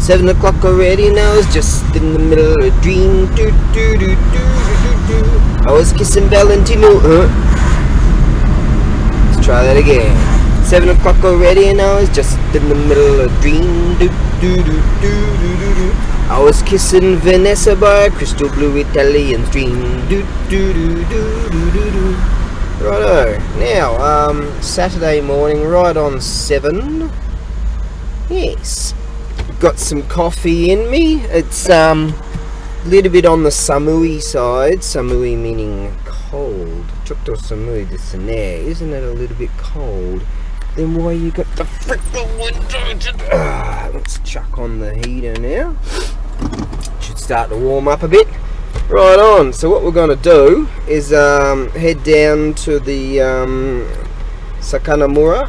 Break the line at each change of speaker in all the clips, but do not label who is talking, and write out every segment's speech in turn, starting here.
7 o'clock already and I was just in the middle of a dream. I was kissing Valentino. Let's try that again. 7 o'clock already and I was just in the middle of a dream. I was kissing Vanessa by a crystal blue Italian stream. Righto. Now, Saturday morning, right on 7. Yes. Got some coffee in me. It's a little bit on the samui side. Samui meaning cold. Chotto samui desu ne. Isn't it a little bit cold? Then why you got the frickin' window? Let's chuck on the heater now. Should start to warm up a bit. Right on. So what we're going to do is head down to the Sakanamura,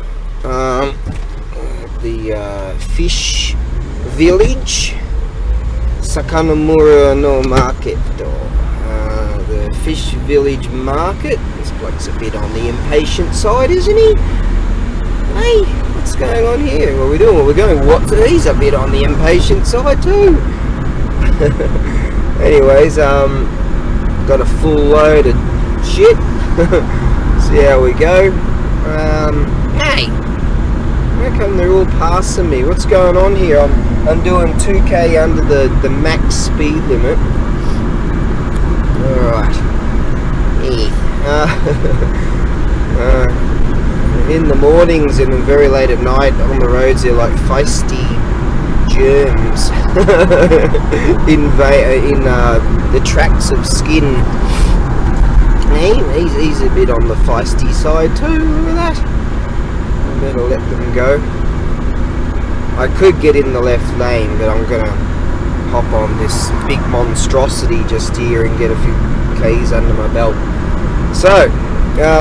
the fish village, Sakanamura no market, the fish village market. This bloke's a bit on the impatient side, isn't he? Hey, what's going on here? What are we doing? Well, we're going, what? He's a bit on the impatient side too. Anyways, got a full load of shit. See how we go. Hey, how come they're all passing me? What's going on here? I'm doing 2k under the max speed limit. Alright. In the mornings and very late at night on the roads, they're like feisty germs in the tracts of skin. He's a bit on the feisty side too. Look at that. I better let them go. I could get in the left lane, but I'm gonna hop on this big monstrosity just here and get a few K's under my belt. So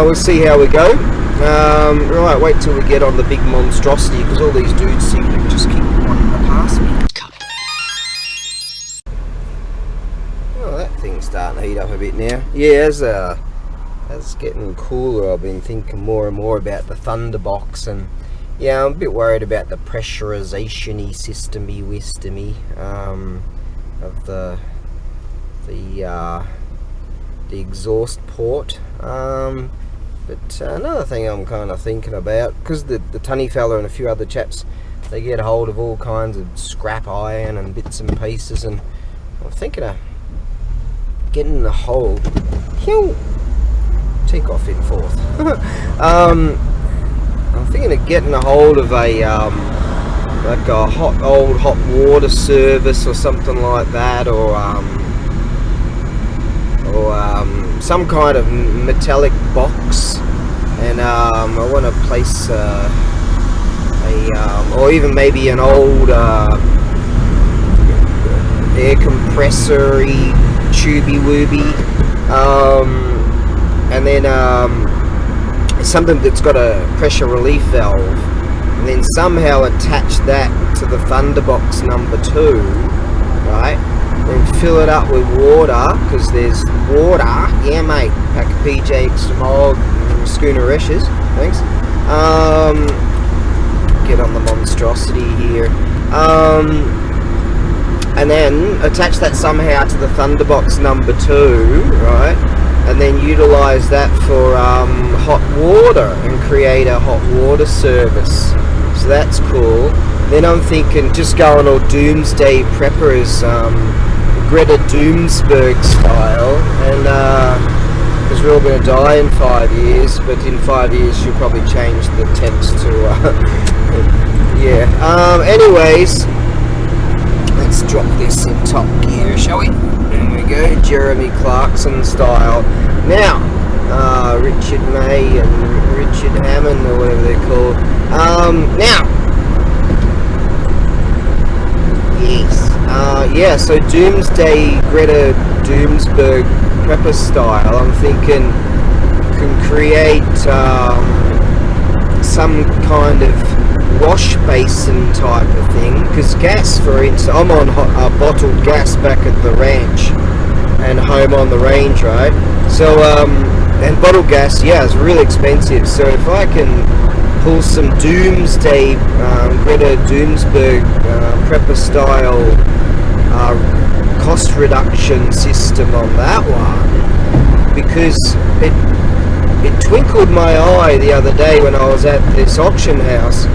we'll see how we go. Right, wait till we get on the big monstrosity, because all these dudes seem to just keep wanting to pass me. Oh, that thing's starting to heat up a bit now. Yeah, as it's getting cooler, I've been thinking more and more about the Thunderbox, and yeah, I'm a bit worried about the pressurization-y system-y wisdom-y of the exhaust port. But another thing I'm kind of thinking about, because the Tunny fella and a few other chaps, they get hold of all kinds of scrap iron and bits and pieces, and I'm thinking of getting a hold. Take off in fourth. I'm thinking of getting a hold of a like a old hot water service or something like that, or some kind of metallic box, and I want to place or even maybe an old air compressor-y tubey-wooby, and then something that's got a pressure relief valve, and then somehow attach that to the Thunderbox number 2, right? Then fill it up with water, because there's water. Yeah, mate. Pack of PJ extra mild schooner reshes. Thanks. Get on the monstrosity here. And then attach that somehow to the Thunderbox number 2, right? And then utilize that for hot water and create a hot water service. So that's cool. Then I'm thinking just going all doomsday preppers, Greta Doomsberg style, and because we're all going to die in 5 years, but in 5 years she'll probably change the text to yeah. Anyways, let's drop this in top gear, shall we? There we go, Jeremy Clarkson style. Now, Richard May and Richard Hammond, or whatever they're called. Now, yes. Yeah, so Doomsday Greta Doomsberg prepper style, I'm thinking can create some kind of wash basin type of thing, because gas, for instance, I'm on bottled gas back at the ranch and home on the range, right? So and bottled gas, yeah, it's really expensive, so if I can pull some doomsday, Greta Doomsberg, prepper style cost reduction system on that one, because it twinkled my eye the other day when I was at this auction house.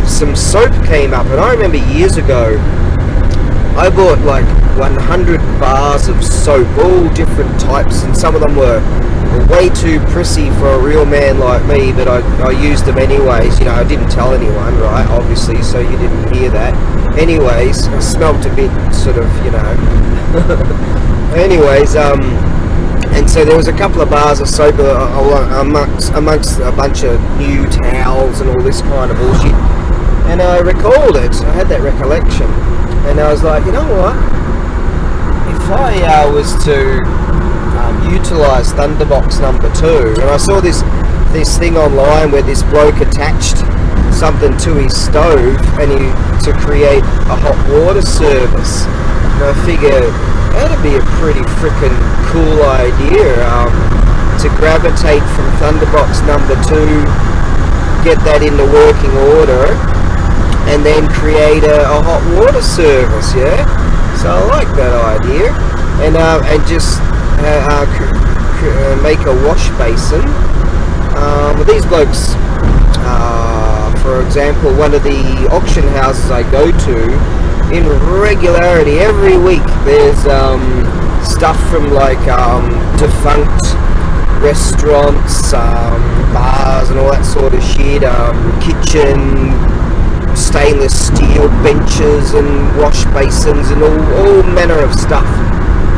Some soap came up, and I remember years ago I bought like 100 bars of soap, all different types, and some of them were way too prissy for a real man like me, but I used them anyways. You know, I didn't tell anyone, right, obviously, so you didn't hear that. Anyways, I smelt a bit sort of, you know. Anyways, and so there was a couple of bars of soap amongst a bunch of new towels and all this kind of bullshit. And I recalled it. I had that recollection. And I was like, you know what? If I was to utilise Thunderbox number 2, and I saw this thing online where this bloke attached something to his stove and to create a hot water service. And I figured that'd be a pretty freaking cool idea, to gravitate from Thunderbox number 2, get that into working order, and then create a hot water service, yeah? So I like that idea. And just make a wash basin. These blokes, for example, one of the auction houses I go to, in regularity every week there's stuff from like defunct restaurants, bars and all that sort of shit, kitchen, stainless steel benches and wash basins and all manner of stuff.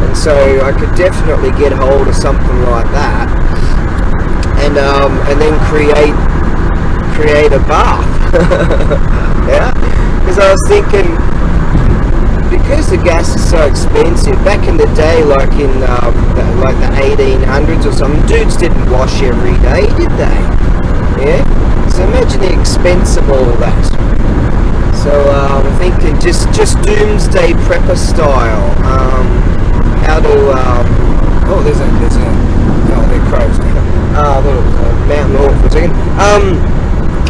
And so I could definitely get hold of something like that, and then create a bath. Yeah, because I was thinking, because the gas is so expensive, back in the day, like in the 1800s or something, dudes didn't wash every day, did they? Yeah. So imagine the expense of all that. So I'm thinking just doomsday prepper style. How to they're crows. Little mountain hawk for a second.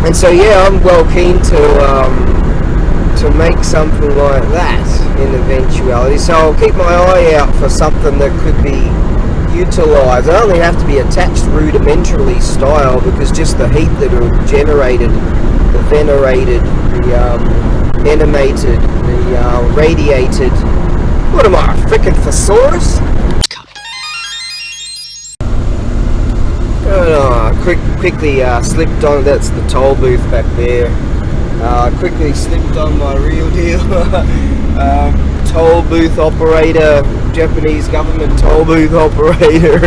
And so yeah, I'm well keen to make something like that in eventuality. So I'll keep my eye out for something that could be utilised. I only have to be attached rudimentarily style, because just the heat that are generated, the venerated, the animated, the radiated. What am I, a frickin' thesaurus? Quickly slipped on, that's the toll booth back there. Quickly slipped on my real deal toll booth operator, Japanese government toll booth operator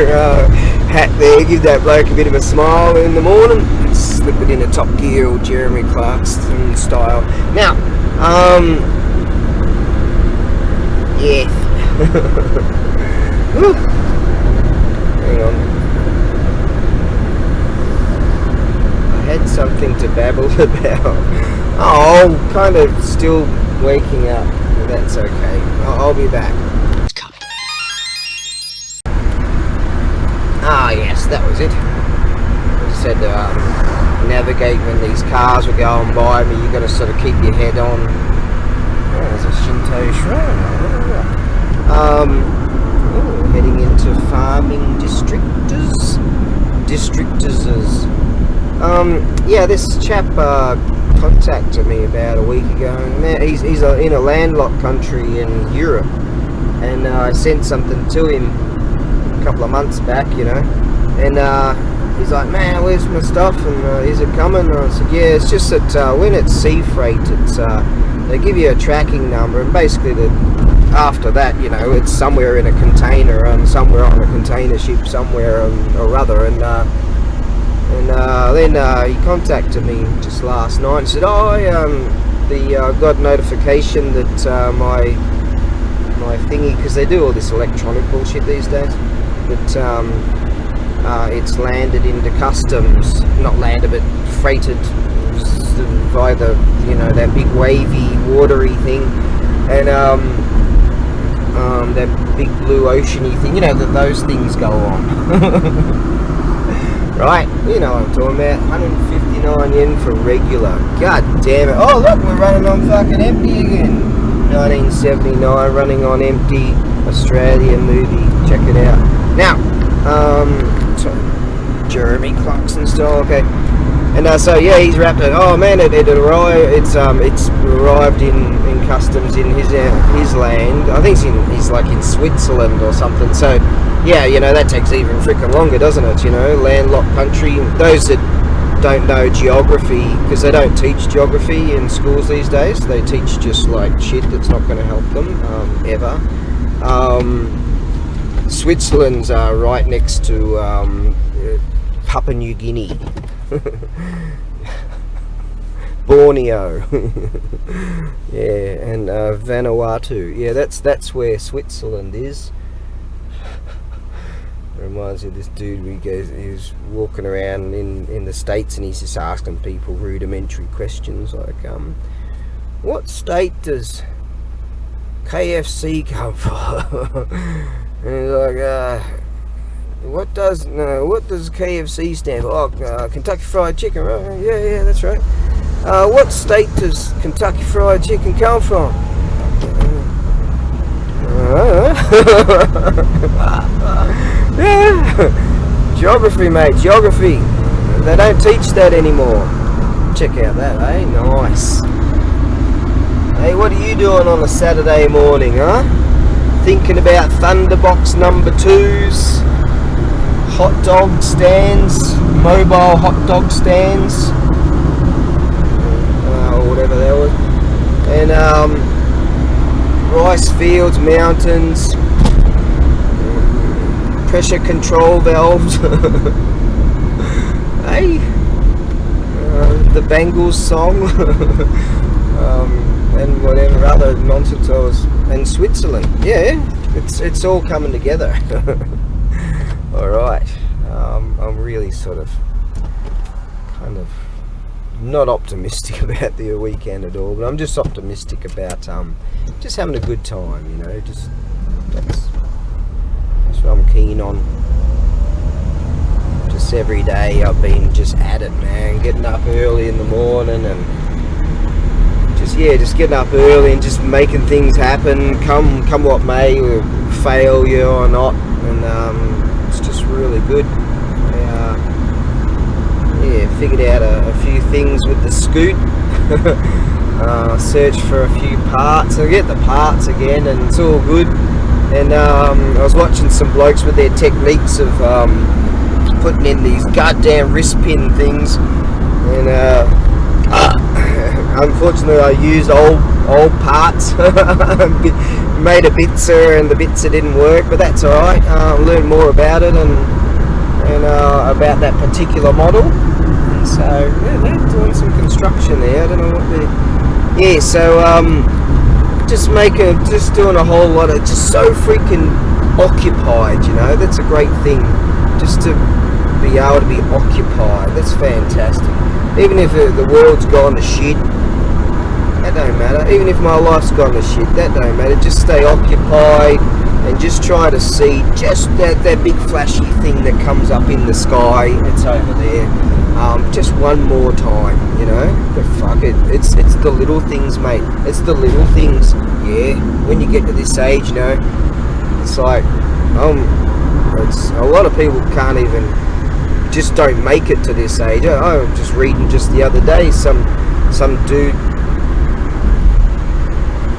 hat there. Give that bloke a bit of a smile in the morning. Slip it into top gear, or Jeremy Clarkson style. Now, yeah. Hang on. I had something to babble about. Oh, kind of still waking up. But that's okay. I'll be back. Ah, yes, that was it. I just had to navigate when these cars were going by me. You got to sort of keep your head on. Oh, there's a Shinto shrine. Heading into farming districtors. Yeah, this chap contacted me about a week ago. He's in a landlocked country in Europe, and I sent something to him a couple of months back, you know, and he's like, man, where's my stuff, and is it coming? And I said, yeah, it's just that when it's sea freight, it's they give you a tracking number, and basically after that, you know, it's somewhere in a container, somewhere on a container ship somewhere or other, and then he contacted me just last night and said, oh, I got notification that my thingy, because they do all this electronic bullshit these days, that it's landed into customs, not landed but freighted by the, you know, that big wavy watery thing, and that big blue oceany thing, you know, that those things go on. Right, you know what I'm talking about. 159 yen for regular. God damn it. Oh look, we're running on fucking empty again. 1979, running on empty. Australian movie. Check it out. Now, Jeremy Clarkson style. Okay. And so yeah, he's wrapped it. Oh man, it arrived. It's arrived in customs in his land. I think he's like in Switzerland or something. So yeah, you know that takes even freaking longer, doesn't it? You know, landlocked country. Those that don't know geography, because they don't teach geography in schools these days. They teach just like shit that's not going to help them ever. Switzerland's right next to Papua New Guinea. Borneo. Yeah, and Vanuatu. Yeah, that's where Switzerland is. Reminds me of this dude he was walking around in the States and he's just asking people rudimentary questions like, what state does KFC come from? And he's like, what does KFC stand for? Oh, Kentucky Fried Chicken, right? Yeah, that's right. What state does Kentucky Fried Chicken come from? Yeah. Geography, mate, geography. They don't teach that anymore. Check out that, eh? Nice. Hey, what are you doing on a Saturday morning, huh? Thinking about Thunderbox number 2s, hot dog stands, mobile hot dog stands, or whatever that was, and rice fields, mountains, pressure control valves. Hey, the Bangles song. And whatever other nonsense I was, and Switzerland. Yeah, it's all coming together. All right, I'm really sort of kind of not optimistic about the weekend at all, but I'm just optimistic about just having a good time, you know. Just that's what I'm keen on. Just every day I've been just at it, man, getting up early in the morning and just getting up early and just making things happen, come what may, failure or not, and it's just really good. Figured out a few things with the scoot. Searched for a few parts. I get the parts again, and it's all good. And I was watching some blokes with their techniques of putting in these goddamn wrist pin things, and unfortunately I used old parts. Made a bitzer and the bitzer didn't work, but that's alright. Learned more about it and about that particular model. And so yeah, they're doing some construction there. I don't know what they're... Yeah, so just doing a whole lot of, just so freaking occupied, you know. That's a great thing, just to be able to be occupied. That's fantastic. Even if the world's gone to shit, that don't matter. Even if my life's gone to shit, that don't matter. Just stay occupied and just try to see just that big flashy thing that comes up in the sky. It's over there. Just one more time, you know. But fuck it. It's the little things, mate. It's the little things. Yeah. When you get to this age, you know, it's like it's a lot of people can't even, just don't make it to this age. I was just reading just the other day, some dude,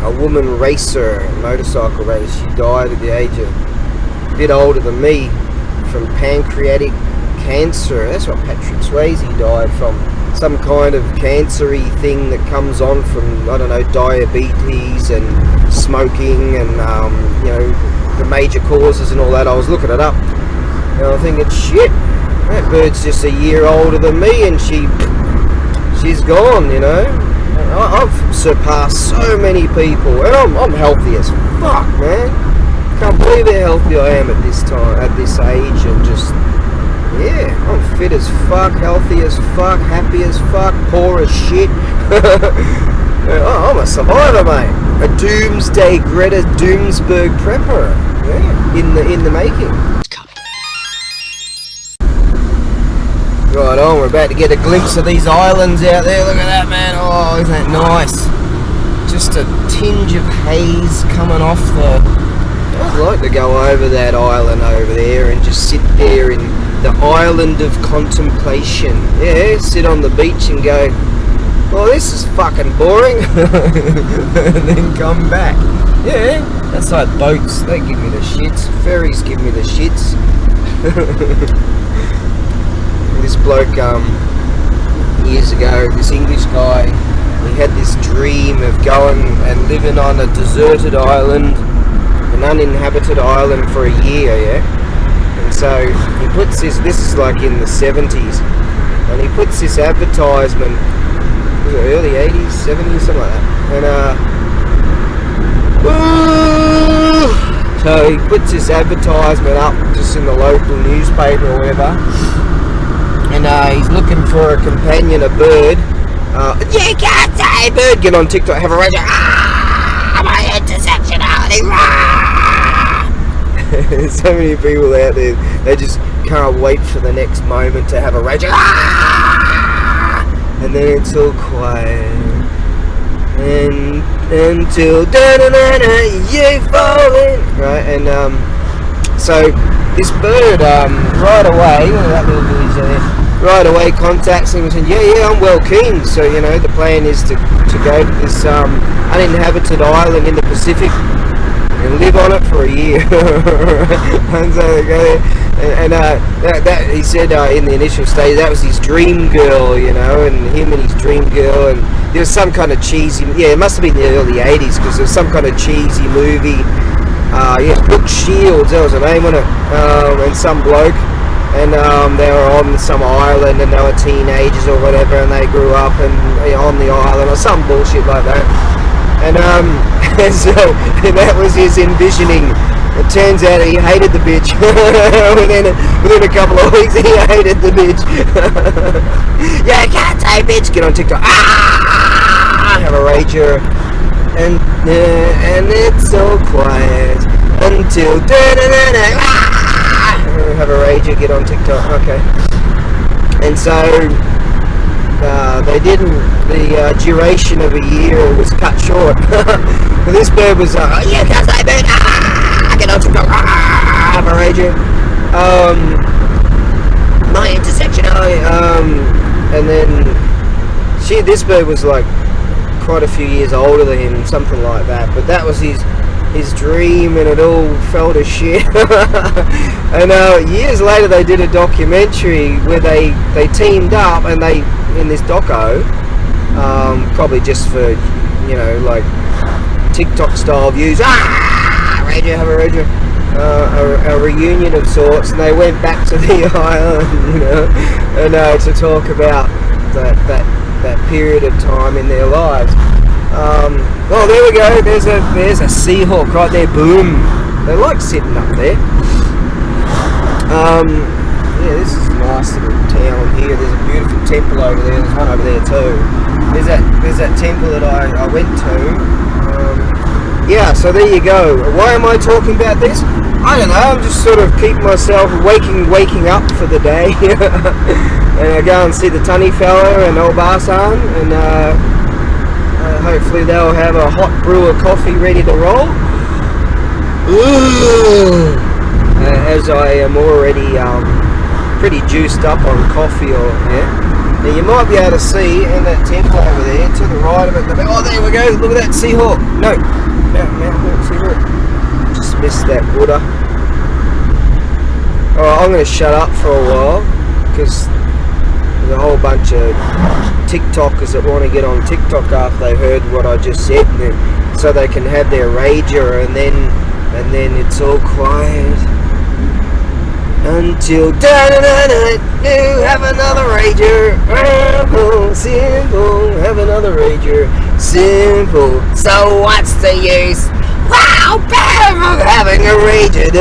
a woman racer, motorcycle race, she died at the age of, a bit older than me, from pancreatic cancer. That's what Patrick Swayze died from. Some kind of cancery thing that comes on from, I don't know, diabetes and smoking and you know, the major causes and all that. I was looking it up and I'm thinking, shit, that bird's just a year older than me and she's gone, you know. I've surpassed so many people, and I'm healthy as fuck, man. Can't believe how healthy I am at this time, at this age, and just, yeah, I'm fit as fuck, healthy as fuck, happy as fuck, poor as shit. I'm a survivor, mate. A doomsday Greta Doomsburg prepper, yeah, in the making. Right on, we're about to get a glimpse of these islands out there. Look at that, man. Oh, isn't that nice? Just a tinge of haze coming off the... I'd like to go over that island over there and just sit there in the island of contemplation. Yeah, sit on the beach and go, well, this is fucking boring. And then come back. Yeah, that's like boats. They give me the shits. Ferries give me the shits. This bloke, years ago, this English guy, he had this dream of going and living on a deserted island, an uninhabited island for a year, yeah? And so he puts this is like in the 70s, and he puts this advertisement, was it early 80s, 70s, something like that, and so he puts this advertisement up just in the local newspaper or whatever, and he's looking for a companion, a bird. You can't say bird, get on TikTok, have a radio, my intersectionality, There's so many people out there, they just can't wait for the next moment to have a radio, and then it's all quiet, and until you fall in, right, and so this bird, right away, look at that little village there, right away contacts him and said, yeah, I'm well keen. So, you know, the plan is to go to this uninhabited island in the Pacific and live on it for a year. And so they go there, and that he said in the initial stage, that was his dream girl, you know, and him and his dream girl, and there was some kind of cheesy, yeah, it must have been the early 80s, because there was some kind of cheesy movie, Brooke Shields, that was her name on it, and some bloke, and they were on some island, and they were teenagers or whatever, and they grew up and on the island or some bullshit like that, and so that was his envisioning. It turns out he hated the bitch. within a couple of weeks, he hated the bitch. Yeah, I can't say bitch. Get on TikTok. Have a rager, and it's so quiet until have a rager. Get on TikTok. Okay, and so they didn't. The duration of a year was cut short. This bird was you can't say bird. Get on TikTok. Have a rager. My intersectionality. And then this bird was like quite a few years older than him, something like that. But that was his dream, and it all fell to shit. And years later, they did a documentary where they teamed up, and they in this doco, probably just for, you know, like TikTok style views. Radio, have a radio. A reunion of sorts, and they went back to the island, you know, and to talk about that period of time in their lives. Oh, there we go. There's a Seahawk right there. Boom. They like sitting up there. Yeah, this is a nice little town here. There's a beautiful temple over there. There's one over there too. There's that temple that I went to. Yeah, so there you go. Why am I talking about this? I don't know. I'm just sort of keeping myself waking up for the day. And I go and see the Tunny fella and old Barsan, and hopefully they'll have a hot brew of coffee ready to roll. As I am already pretty juiced up on coffee, or yeah. Now you might be able to see in that temple over there to the right of it. Oh, there we go. Look at that Seahawk. No. Mount Hawk Seahawk. Just missed that Buddha. Alright, I'm going to shut up for a while, because there's a whole bunch of TikTokers that want to get on TikTok after they heard what I just said, so they can have their rager, and then it's all quiet until you have another rager. Simple, have another rager. Simple. So what's the use? Wow, bam, of having a rager.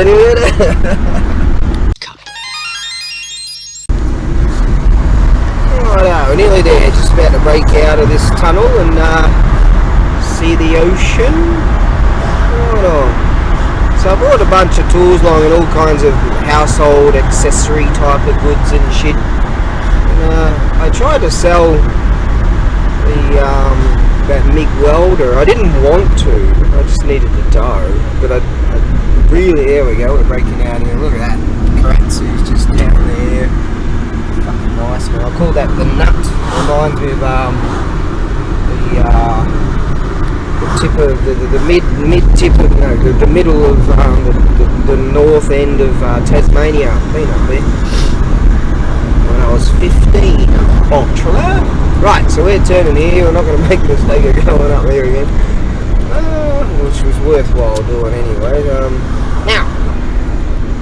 Righto, we're nearly there. Just about to break out of this tunnel and see the ocean. Right on. So I brought a bunch of tools along and all kinds of household accessory type of goods and shit. I tried to sell that MIG welder. I didn't want to. I just needed the dough. But I really, there we go. We're breaking out here. Look at that. Karatsu's just down there. Fucking nice, man. I call that the nut. Reminds me of the tip of the mid tip of the middle of the north end of Tasmania. I've been up there when I was 15. Right, so we're turning here. We're not going to make the mistake of going up there again, which was worthwhile doing anyway. Now,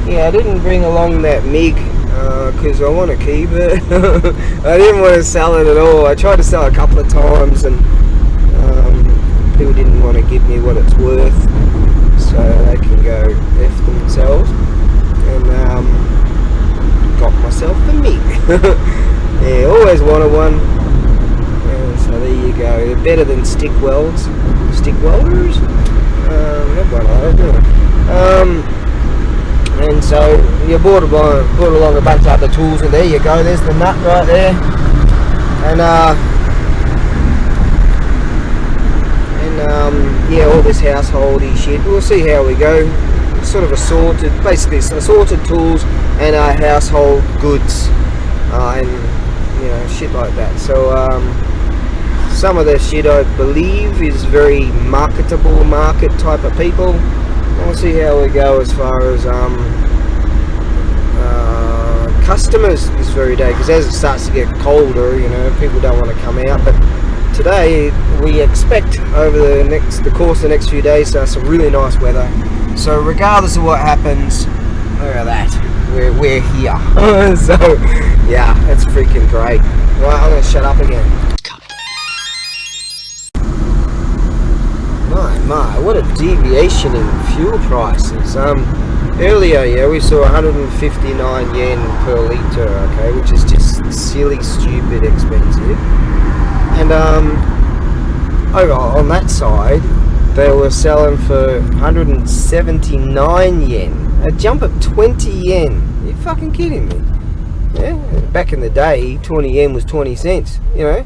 yeah, I didn't bring along that MIG because I want to keep it. I didn't want to sell it at all. I tried to sell it a couple of times and people didn't want to give me what it's worth, so they can go F themselves, and got myself a MIG. Yeah, always wanted one. Yeah, so there you go. They're better than stick welders. We have one of those, and so you brought along a bunch of other tools, and there you go. There's the nut right there, and yeah, all this householdy shit. We'll see how we go. Sort of basically assorted tools and household goods, and you know, shit like that. So some of the shit I believe is very marketable market type of people. We'll see how we go as far as customers this very day, because as it starts to get colder, you know, people don't want to come out. But today we expect over the course of the next few days some really nice weather. So regardless of what happens, look at that, we're here. So yeah, that's freaking great. Right, I'm gonna shut up again. My, what a deviation in fuel prices. Earlier, yeah, we saw 159 yen per litre, okay, which is just silly, stupid expensive. And over on that side, they were selling for 179 yen. A jump of 20 yen. Are you fucking kidding me? Yeah, back in the day, 20 yen was 20 cents, you know.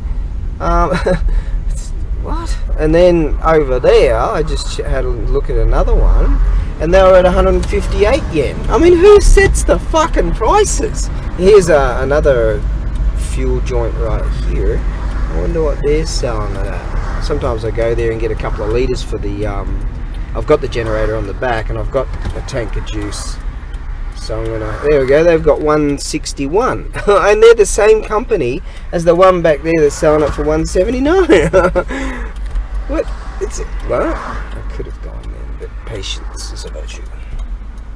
What? And then over there, I just had a look at another one, and they were at 158 yen. I mean, who sets the fucking prices? Here's another fuel joint right here. I wonder what they're selling it at. Sometimes I go there and get a couple of litres for the, I've got the generator on the back, and I've got a tank of juice. So I'm gonna, there we go, they've got 161. And they're the same company as the one back there that's selling it for 179. What? Well, I could have gone then, but patience is a virtue.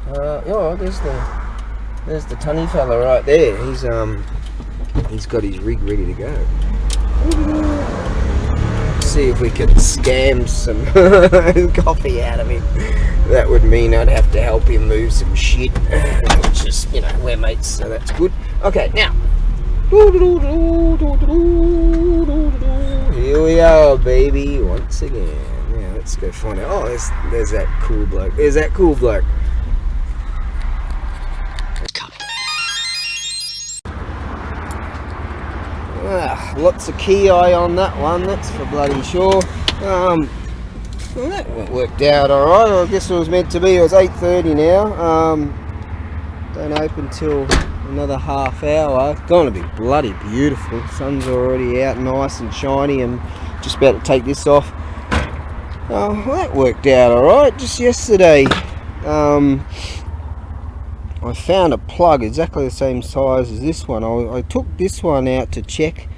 Oh, there's the tunny fella right there. He's got his rig ready to go. See if we can scam some coffee out of him. That would mean I'd have to help him move some shit, which is, you know, we're mates, so that's good. Okay, now here we are, baby, once again. Yeah, let's go find out. Oh, there's that cool bloke. There's that cool bloke. Lots of key eye on that one, that's for bloody sure. Well, that worked out alright. I guess it was meant to be. It was 8:30 now. Don't open till another half hour. It's going to be bloody beautiful. Sun's already out nice and shiny, and just about to take this off. Well, that worked out alright. Just yesterday, I found a plug exactly the same size as this one. I took this one out to check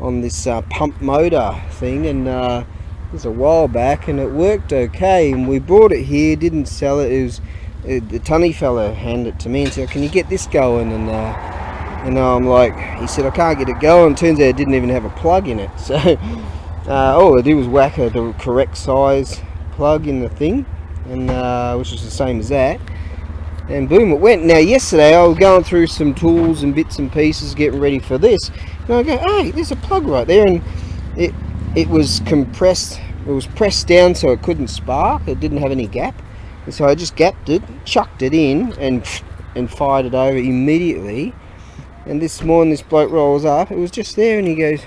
on this pump motor thing, and it was a while back, and it worked okay, and we brought it here, didn't sell it. It was the tunny fella handed it to me and said, "Can you get this going?" And I'm like, he said, "I can't get it going." Turns out it didn't even have a plug in it, so all I did was whack the correct size plug in the thing, and which was the same as that, and boom, it went. Now yesterday I was going through some tools and bits and pieces getting ready for this, and I go, "Hey, there's a plug right there," and it was compressed, it was pressed down so it couldn't spark, it didn't have any gap, and so I just gapped it, chucked it in, and fired it over immediately, And this morning this bloke rolls up, it was just there, and he goes,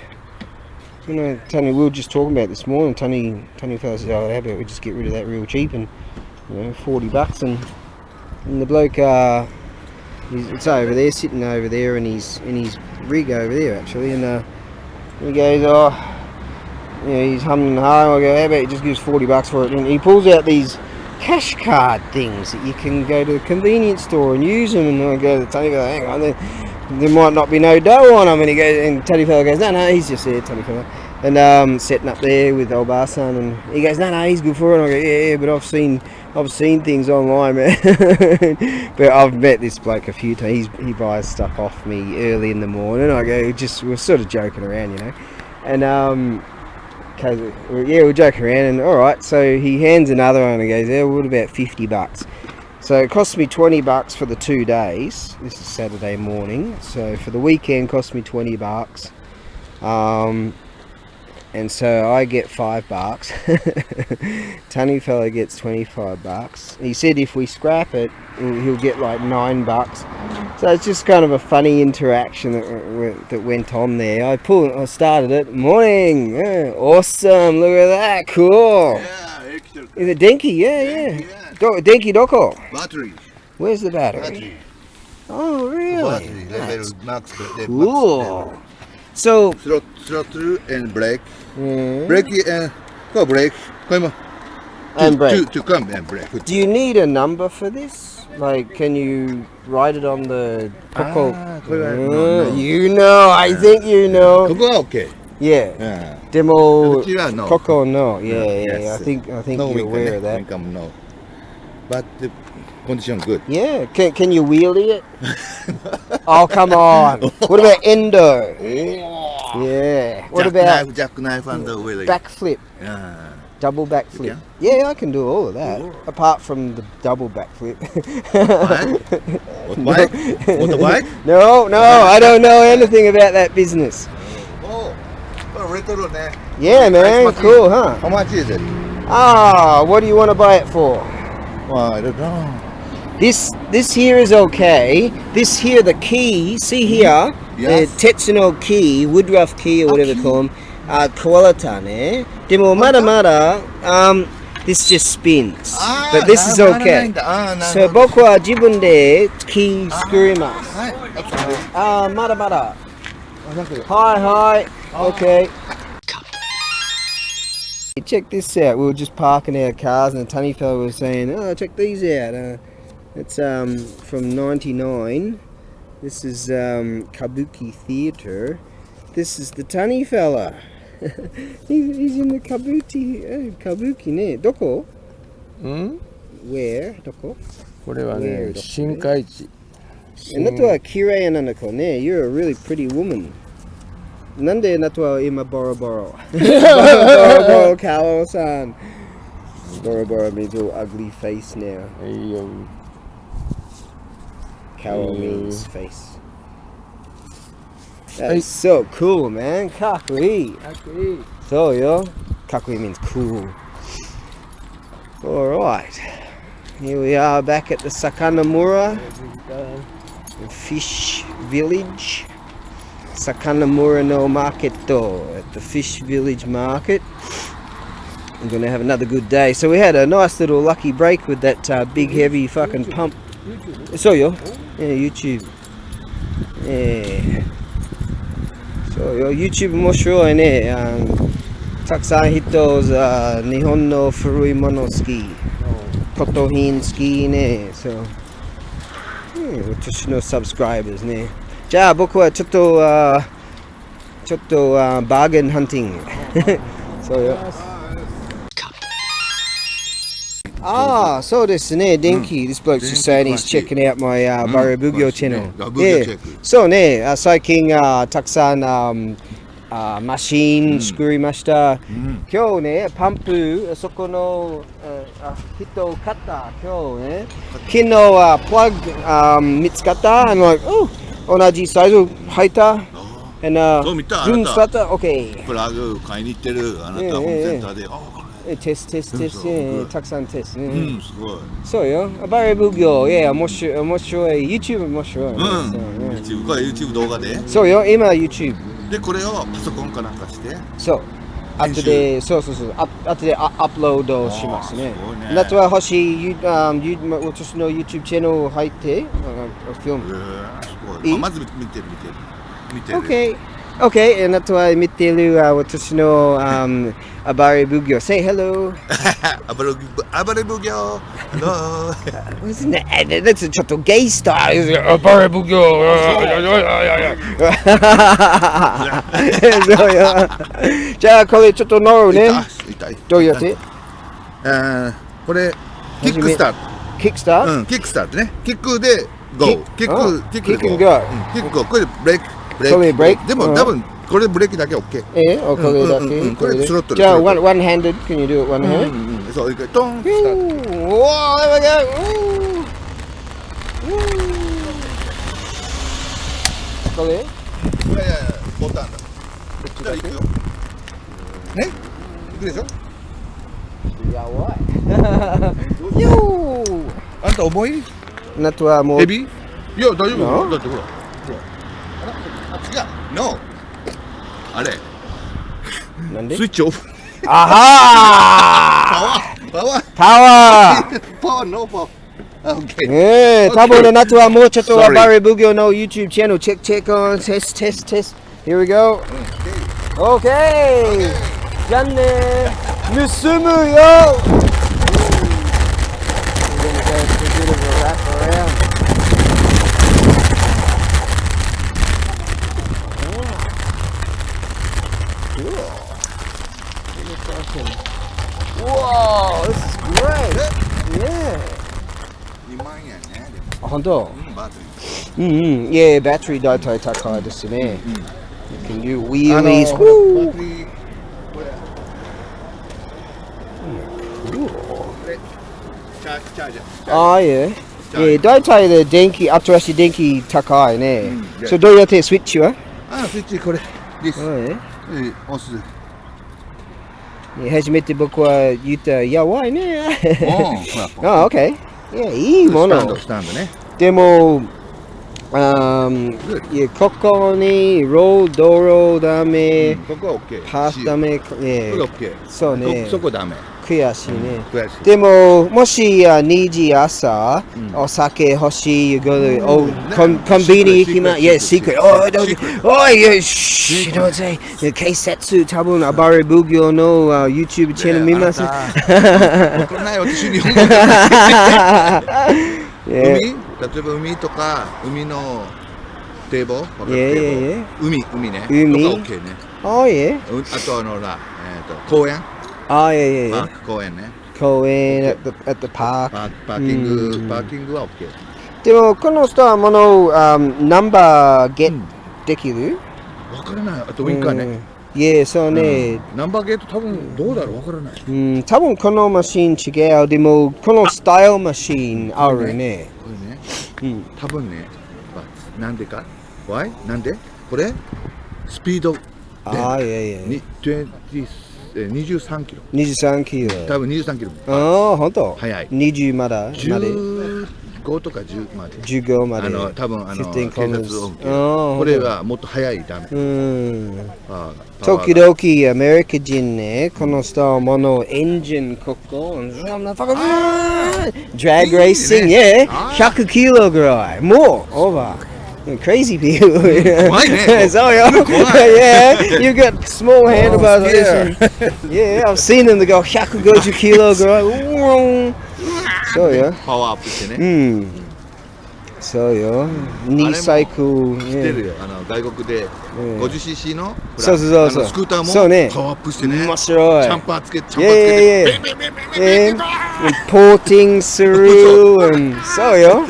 you know, Tony, we were just talking about this morning, Tony fella said, oh, how about we just get rid of that real cheap, and, you know, $40, and the bloke, it's over there, sitting over there in his rig over there, actually, and he goes, oh, you know, he's humming and hawing. I go, how about he just gives $40 for it? And he pulls out these cash card things that you can go to the convenience store and use them. And I go to Tony fella, hang on, there might not be no dough on them. And he goes, and Tony fella goes, no, he's just there, Tony fella. And setting up there with old Barson, and he goes, no, he's good for it. And I go, yeah, but I've seen things online, man. But I've met this bloke a few times. He buys stuff off me early in the morning. I go, we're sort of joking around, you know. And we're joking around, and all right. So he hands another one and goes, yeah, what about $50? So it cost me $20 for the 2 days. This is Saturday morning. So for the weekend, cost me $20. And so I get $5. Tony fella gets $25. He said if we scrap it, he'll get like $9. So it's just kind of a funny interaction that went on there. I started it. Morning, yeah, awesome. Look at that, cool.
Yeah,
is it Denki? Yeah. Denki doko?
Battery.
Where's the battery? Oh, really? That's cool. So
throttle and brake.
Yeah.
Brake and go brake. Come on.
And brake.
To come and brake.
Do you need a number for this? Like, can you write it on the Coco?
No.
You know, I think you know.
Coco, okay.
Yeah. Demo
no.
Coco, no. Yeah.
Yes.
I think
no,
you're aware of that.
Income, no. But the condition good.
Yeah. Can you wheelie it? Oh, come on. What about endo? Yeah. What about
jackknife and the wheelie?
backflip?
Yeah.
Double backflip. Yeah, I can do all of that. Apart from the double backflip.
Motorbike?
No, I don't know anything about that business.
Oh, retro.
Yeah, man, cool, huh?
How much is it?
What do you want to buy it for?
Well, I don't know.
This here is okay. This here, the key, see here,
Yes.
the Tetsuno key, woodruff key or whatever they call them, qualita ne. Demo mada, this just spins. But this is okay. So boku wa jibun de key screwimasu. Mada. Hi. Okay. Check this out. We were just parking our cars and the Tani fella was saying, oh, check these out. It's from 99. This is Kabuki Theatre. This is the Tani fella. he's in the Kabuki ne. Doko? Where? Doko?
これはね、新海地。
Nato wa kirei nanako ne. You're a really pretty woman. Nande nato wa ima boroboro? Boroboro Kao-san. Boroboro means all ugly face now. Kao means face. That's so cool, man. Kakui. So, yo. Kakui means cool. Alright. Here we are back at the Sakanamura Fish Village. Sakanamura no Marketo. At the Fish Village Market. I'm going to have another good day. So we had a nice little lucky break with that big heavy fucking pump. So, yo. Yeah, YouTube. Yeah. So, YouTube 面白いね。たくさん人日本の古いもの好き。骨品好きね。そう。私の subscribers ね。じゃあ僕はちょっとバーゲンハンティング。そうよ。そうですね、Denki. This bloke's just saying he's checking out my ABAREBUGYO channel. Yeah. そうね、最近たくさんマシン作りました。今日ね、パンプ、そこの人を買った。今日ね、昨日はプラグ見つかった。I'm like, oh, 同じサイズ履いた。そう見た。OK。
プラグ買いに行ってる。あなたホームセンターで。
テスト、たくさんテスト。
うん、すごい。
そうよ。暴れ奉行、面白い。YouTube 面白い。
YouTube、これ YouTube 動画で。
そうよ、今 YouTube。
で、これをパソコンかなんかして。
そう。後で、そう。後でアップロードしますね。あとは欲しい、私の YouTube チャンネル入って、フィルム。
すごい。まず見てる。
OK。あとは見てる私の暴れ奉行。Say hello.
暴れ奉行。Hello.
That's ちょっとゲイスタイル。暴れ奉行。そうよ。じゃあこれちょっと乗るね。
痛い。
どうやって？
これキックスタート。
キックスタート？
うん、キックスタートね。キックで GO。キックで GO。キック GO。これブレーキ。
これブレーキ。
でも多分これブレーキだけ OK。
これだけ。
これスロットル。
じゃあ one-handed. Can you do it one-handed?
そう、一回トン。
Whoa, there we go.これ？
いやボタンだ。じゃあ行くよ。ね？行くでしょ？
やばい。
あんた重い？
あとはもう。
ヘビ？いや大丈夫。だってほら。違う。No。あれ。
なんで？
スイッチオフ。
あは
パワー。
パワー。
ノーパワー。OK。
多分あとはもうちょっと暴れ奉行の YouTube チャンネルチェックオンテスト。Here we go. OK。じゃあね。盗むよ。Whoa, this is great. Yeah.
2万円ね。
本当？
バッテリー。
Yeah, バッテリー大体高いですね。You can do wheelies.
バッテリー。チャージャー。
大体で新しい電気高いね。そうどうやってスイッチは？
スイッチこれです。押す。
初めて僕は言ったやばいね。OK。いいもの。
スタンドね。
でも、ここに道路ダメ、
ここは OK。
パスダメ、
これ OK。
そうね。
そこダメ。
悔しいね。
悔しい。
でも、もし2時朝、お酒欲しい、コンビニ行きます。secret。おい、しどうぜ。警察、多分、暴れ奉行の YouTube チャンネル見ます。
わからない、私日本語で。例えば海とか、海の堤防。海ね。海。とか OK ね。あと公園。
パーク
公園ね。
公園 at the park。
パーキングは OK。
でもこの人はものナンバーゲットできる？
わからない。あとウインカーね。
そうね。
ナンバーゲート多分どうだろうわからない。
多分このマシン違う。でもこのスタイルマシンあるね。
これね。多分ね。なんでか？ Why？ なんで？これスピード。23キロ。
23キロ。
多分23キロ。
本当？
早い。
20まで。
15とか10まで。
15まで。
多分警察音。これはもっと早いダメ。
時々アメリカ人ね、この人ものエンジンここ、ドラッグレーシング、100キロぐらい。もう、オーバー。Crazy people. So you got small handlebars. I've seen them to go 150キロぐらい。そうよ。
パワーアップしてね。
そうよ。2サイクル。
知ってるよ。外国で 50cc の
そう
スクーターもパワーアップしてね。
面白い。
チャンパーつけて。
ポーティングする。そうよ。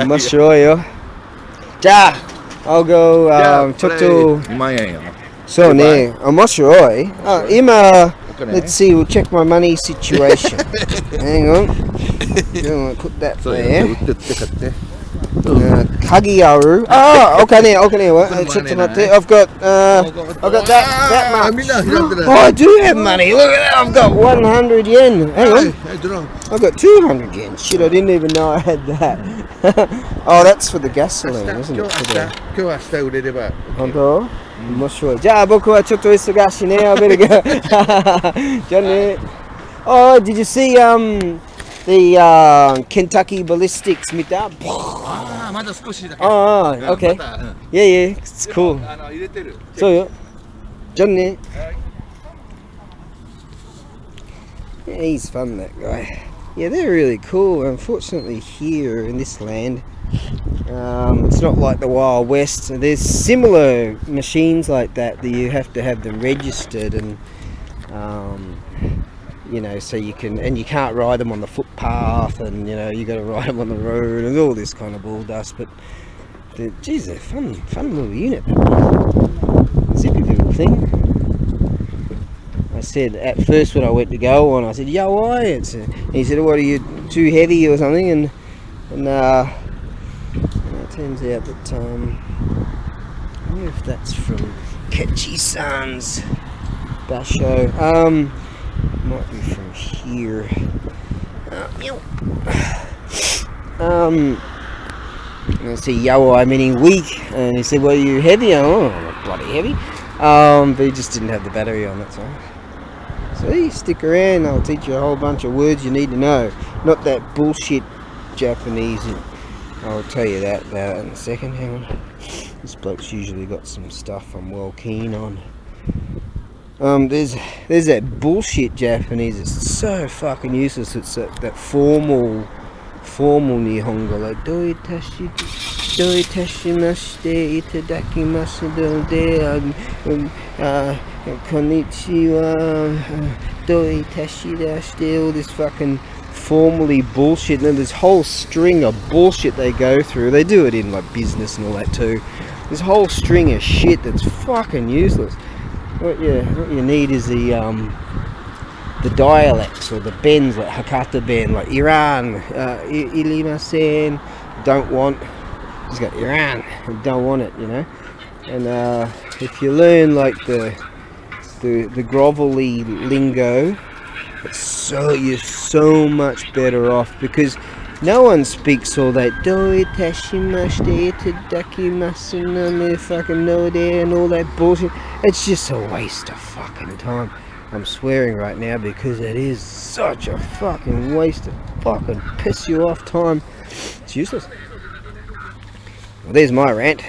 面白いよ。じゃあ、I'll go ちょっと。
2万円よ。
そうね、面白い。今、let's see, we'll check my money situation. Hang on. Put that there. Kagiaru. Oh, okay now. I've got that much. Oh, I do have money. Look at that. I've got 100 yen. Hang on. I've got 200 yen. Shit, I didn't even know I had that. Oh, that's for the gasoline, isn't it? Honto? 面白い。じゃあ僕はちょっと忙しいね。I better go. じゃあね。Oh, did you see the Kentucky ballistics 見た？
まだ少しだけ。
Okay. Yeah, it's cool.
入れてる。
そうよ。じゃあね。Yeah, he's fun, that guy. Yeah, they're really cool. Unfortunately, here in this land, it's not like the Wild West. There's similar machines like that you have to have them registered, and you know, so you can't ride them on the footpath, and you know, you got to ride them on the road, and all this kind of bull dust. But geez, they're fun little unit. Zippy little thing. I said at first when I went to go on, I said, "Yo, why?" He said, "What, are you too heavy or something?" And it turns out that I wonder if that's from Kechi-san's basho. Might be from here. I see Yawai meaning weak, and he said, "Well, are you heavy?" Oh, I'm not bloody heavy. But he just didn't have the battery on, that's all. See, stick around, I'll teach you a whole bunch of words you need to know. Not that bullshit Japanese. I'll tell you that about it in a second. Hang on. This bloke's usually got some stuff I'm well keen on. There's that bullshit Japanese. It's so fucking useless. It's that formal Nihongo, like doitashimashite itadakimasu de konnichiwa doitashidashite, all this fucking formally bullshit, and then this whole string of bullshit they go through. They do it in like business and all that too. This whole string of shit that's fucking useless. What you need is the dialects or the bends, like Hakata Ben, like Iran, ilimasen, don't want. He's got Iran, don't want it, you know. And if you learn like the grovelly lingo, you're so much better off, because no one speaks all that fucking no there and all that bullshit. It's just a waste of fucking time. I'm swearing right now, because it is such a fucking waste of fucking piss you off time. It's useless. Well, there's my rant.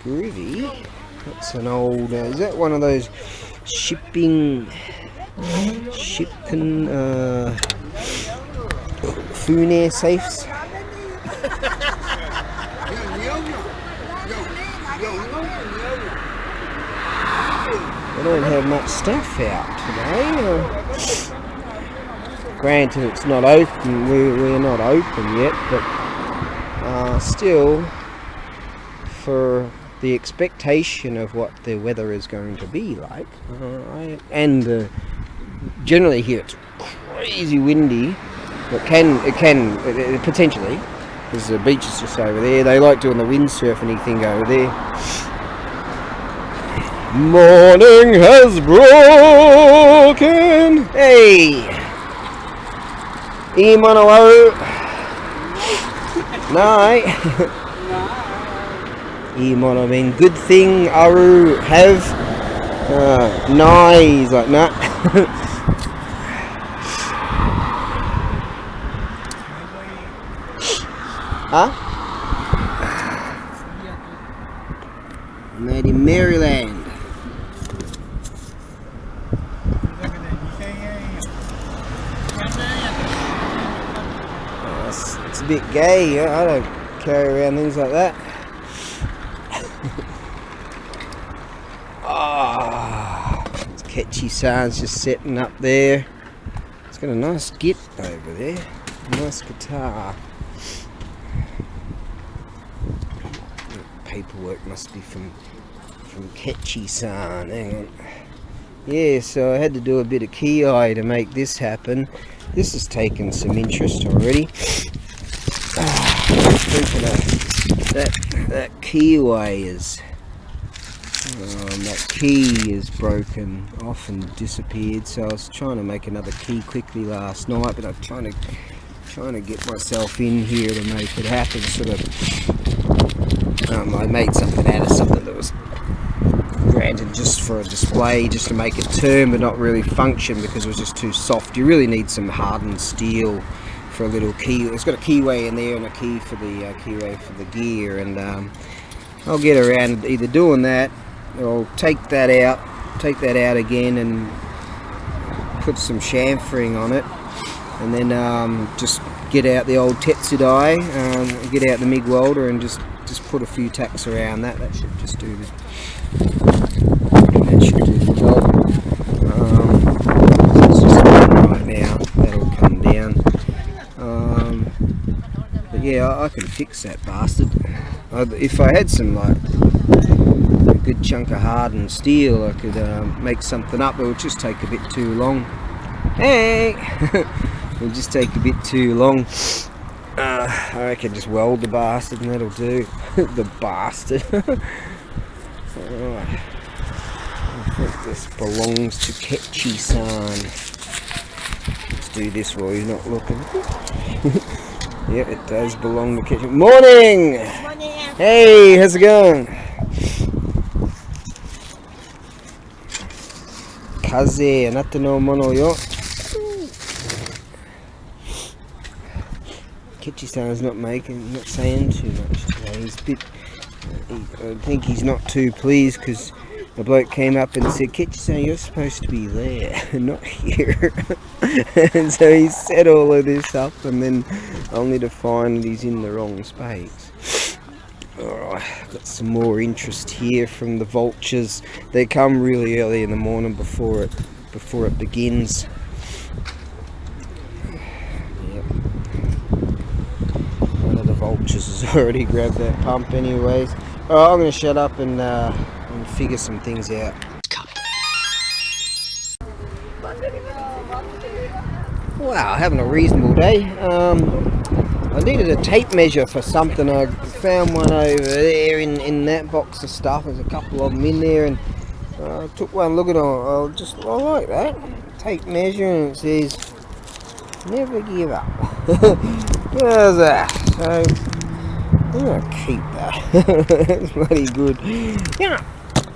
Groovy. That's an old, is that one of those shipping Fune safes? I don't have much stuff out today. Granted, it's not open. We're not open yet, but still, for the expectation of what the weather is going to be like, and generally here it's crazy windy. It can potentially, because the beach is just over there. They like doing the windsurfing thing over there. Morning has broken. Hey, Imanawaru. Night. Imana mean good thing. Aru have. Nai is like nah. Huh? Made in Maryland. It's a bit gay. I don't carry around things like that. It's Kechi-san's just setting up there. It's got a nice git over there. Nice guitar. Paperwork must be from Kechi-san. Hang on. Yeah, so I had to do a bit of ki-ai to make this happen. This has taken some interest already. Speaking of that keyway is that key is broken off and disappeared, so I was trying to make another key quickly last night, but I'm trying to get myself in here to make it happen. Sort of I made something out of something that was granted just for a display, just to make it turn but not really function because it was just too soft. You really need some hardened steel for a little key. It's got a keyway in there and a key for the keyway for the gear, and I'll get around either doing that or take that out again and put some chamfering on it, and then just get out the old Tetsudai, get out the MIG welder and just put a few tacks around that. That should just do the job. So it's just right now, that'll come down. But yeah, I can fix that bastard. If I had some like a good chunk of hardened steel, I could make something up. It would just take a bit too long. Hey, it would just take a bit too long. I reckon just weld the bastard and that'll do. The bastard. Alright. I think this belongs to Kechi-san. Let's do this while he's not looking. Yep, it does belong to Kechi. Morning! Morning! Hey, how's it going? Kaze, anata no mono yo. Kechi-san's not saying too much today. He's a bit, I think he's not too pleased because the bloke came up and said, Kechi-san, you're supposed to be there, not here. And so he set all of this up, and then only to find he's in the wrong space. Alright, got some more interest here from the vultures. They come really early in the morning before it begins. Vultures has already grabbed that pump anyways. Alright, I'm going to shut up and figure some things out. Wow, having a reasonable day. I needed a tape measure for something. I found one over there in that box of stuff. There's a couple of them in there, and I took one look at it. I like that. Tape measure, and it says, never give up. There's that. So I'm gonna keep that. That's bloody good. Yeah.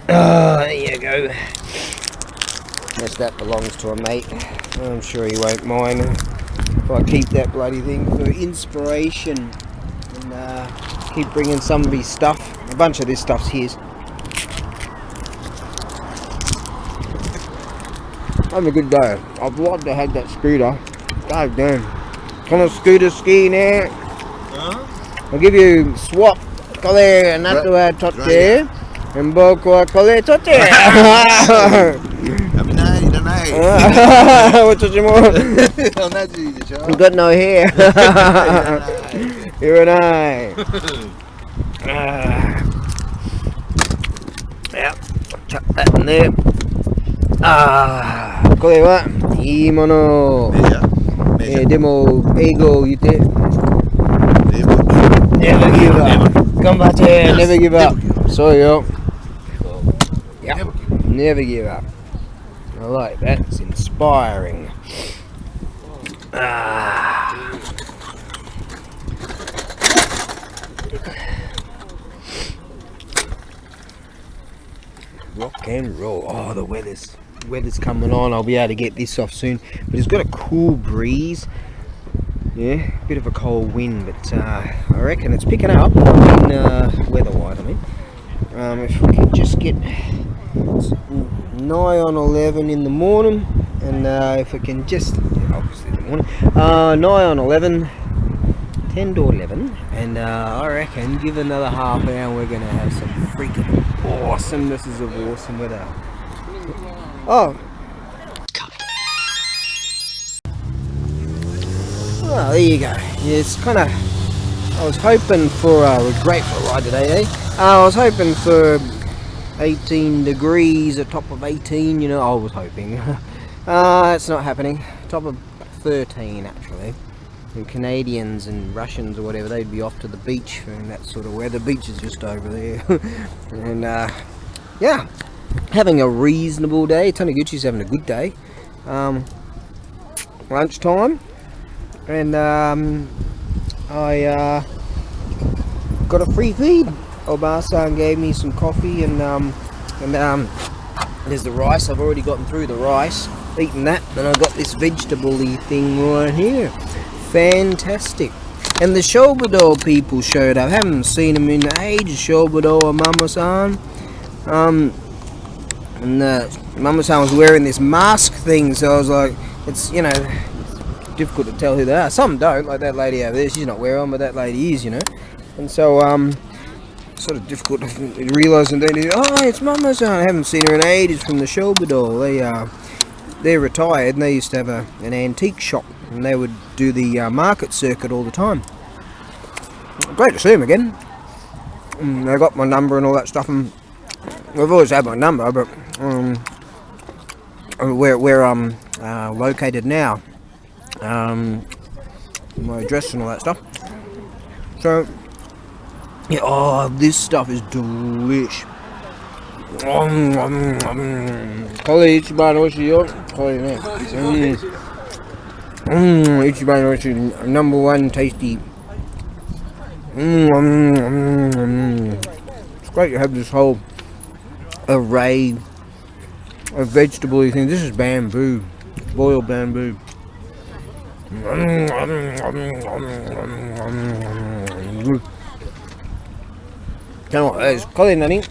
There you go. Guess that belongs to a mate. I'm sure he won't mind if I keep that bloody thing for inspiration and keep bringing some of his stuff. A bunch of this stuff's his. Have a good day. I'd love to have that scooter. God damn. Come on, scooter ski now. I'll give you swap. Kole natua totte. And boko kole totte. You got no hair. Here and I. Yep. Chuck that in there. Kole wa ii mono. Demo ego yute. Never give up. Ganbatte, never give up. So yo. Yep. Never give up. I like that. It's inspiring. Rock and roll. Oh, the weather's coming on. I'll be able to get this off soon. But it's got a cool breeze. Yeah, a bit of a cold wind, but I reckon it's picking up. Weather-wise, I mean. If we can just get nigh on 11 in the morning, and if we can just, obviously in the morning, nigh on 11, 10 to 11, and I reckon give another half hour we're going to have some freaking awesomenesses of awesome weather. Oh, well, there you go. Yeah, it's kind of, I was hoping for a grateful ride today, eh? I was hoping for 18 degrees, a top of 18, you know, I was hoping. It's not happening. Top of 13 actually. And Canadians and Russians or whatever, they'd be off to the beach and that sort of weather. The beach is just over there. And yeah, having a reasonable day. Taniguchi's having a good day. Lunchtime, and I got a free feed. Oba-san gave me some coffee, and there's the rice. I've already gotten through the rice, eaten that, and I got this vegetable-y thing right here. Fantastic. And the Shobudo people showed up. I haven't seen them in ages. Shobudo or Mama-san. And Mama-san was wearing this mask thing, so I was like, it's, you know, it's difficult to tell who they are. Some don't, like that lady over there, she's not wearing one, but that lady is, you know. And so, sort of difficult to realise, and then, oh, it's Mama-san. I haven't seen her in ages from the Shobudo. They're retired, and they used to have an antique shop, and they would do the market circuit all the time. Great to see them again. And they got my number and all that stuff, and I've always had my number, but where I'm located now, my address and all that stuff. So, yeah, oh, this stuff is delish. Kore ichiban oishii yo. Kore ne. Ichiban oishii. Number one tasty. It's great to have this whole array of vegetable things. This is bamboo, boiled bamboo. Kore nani?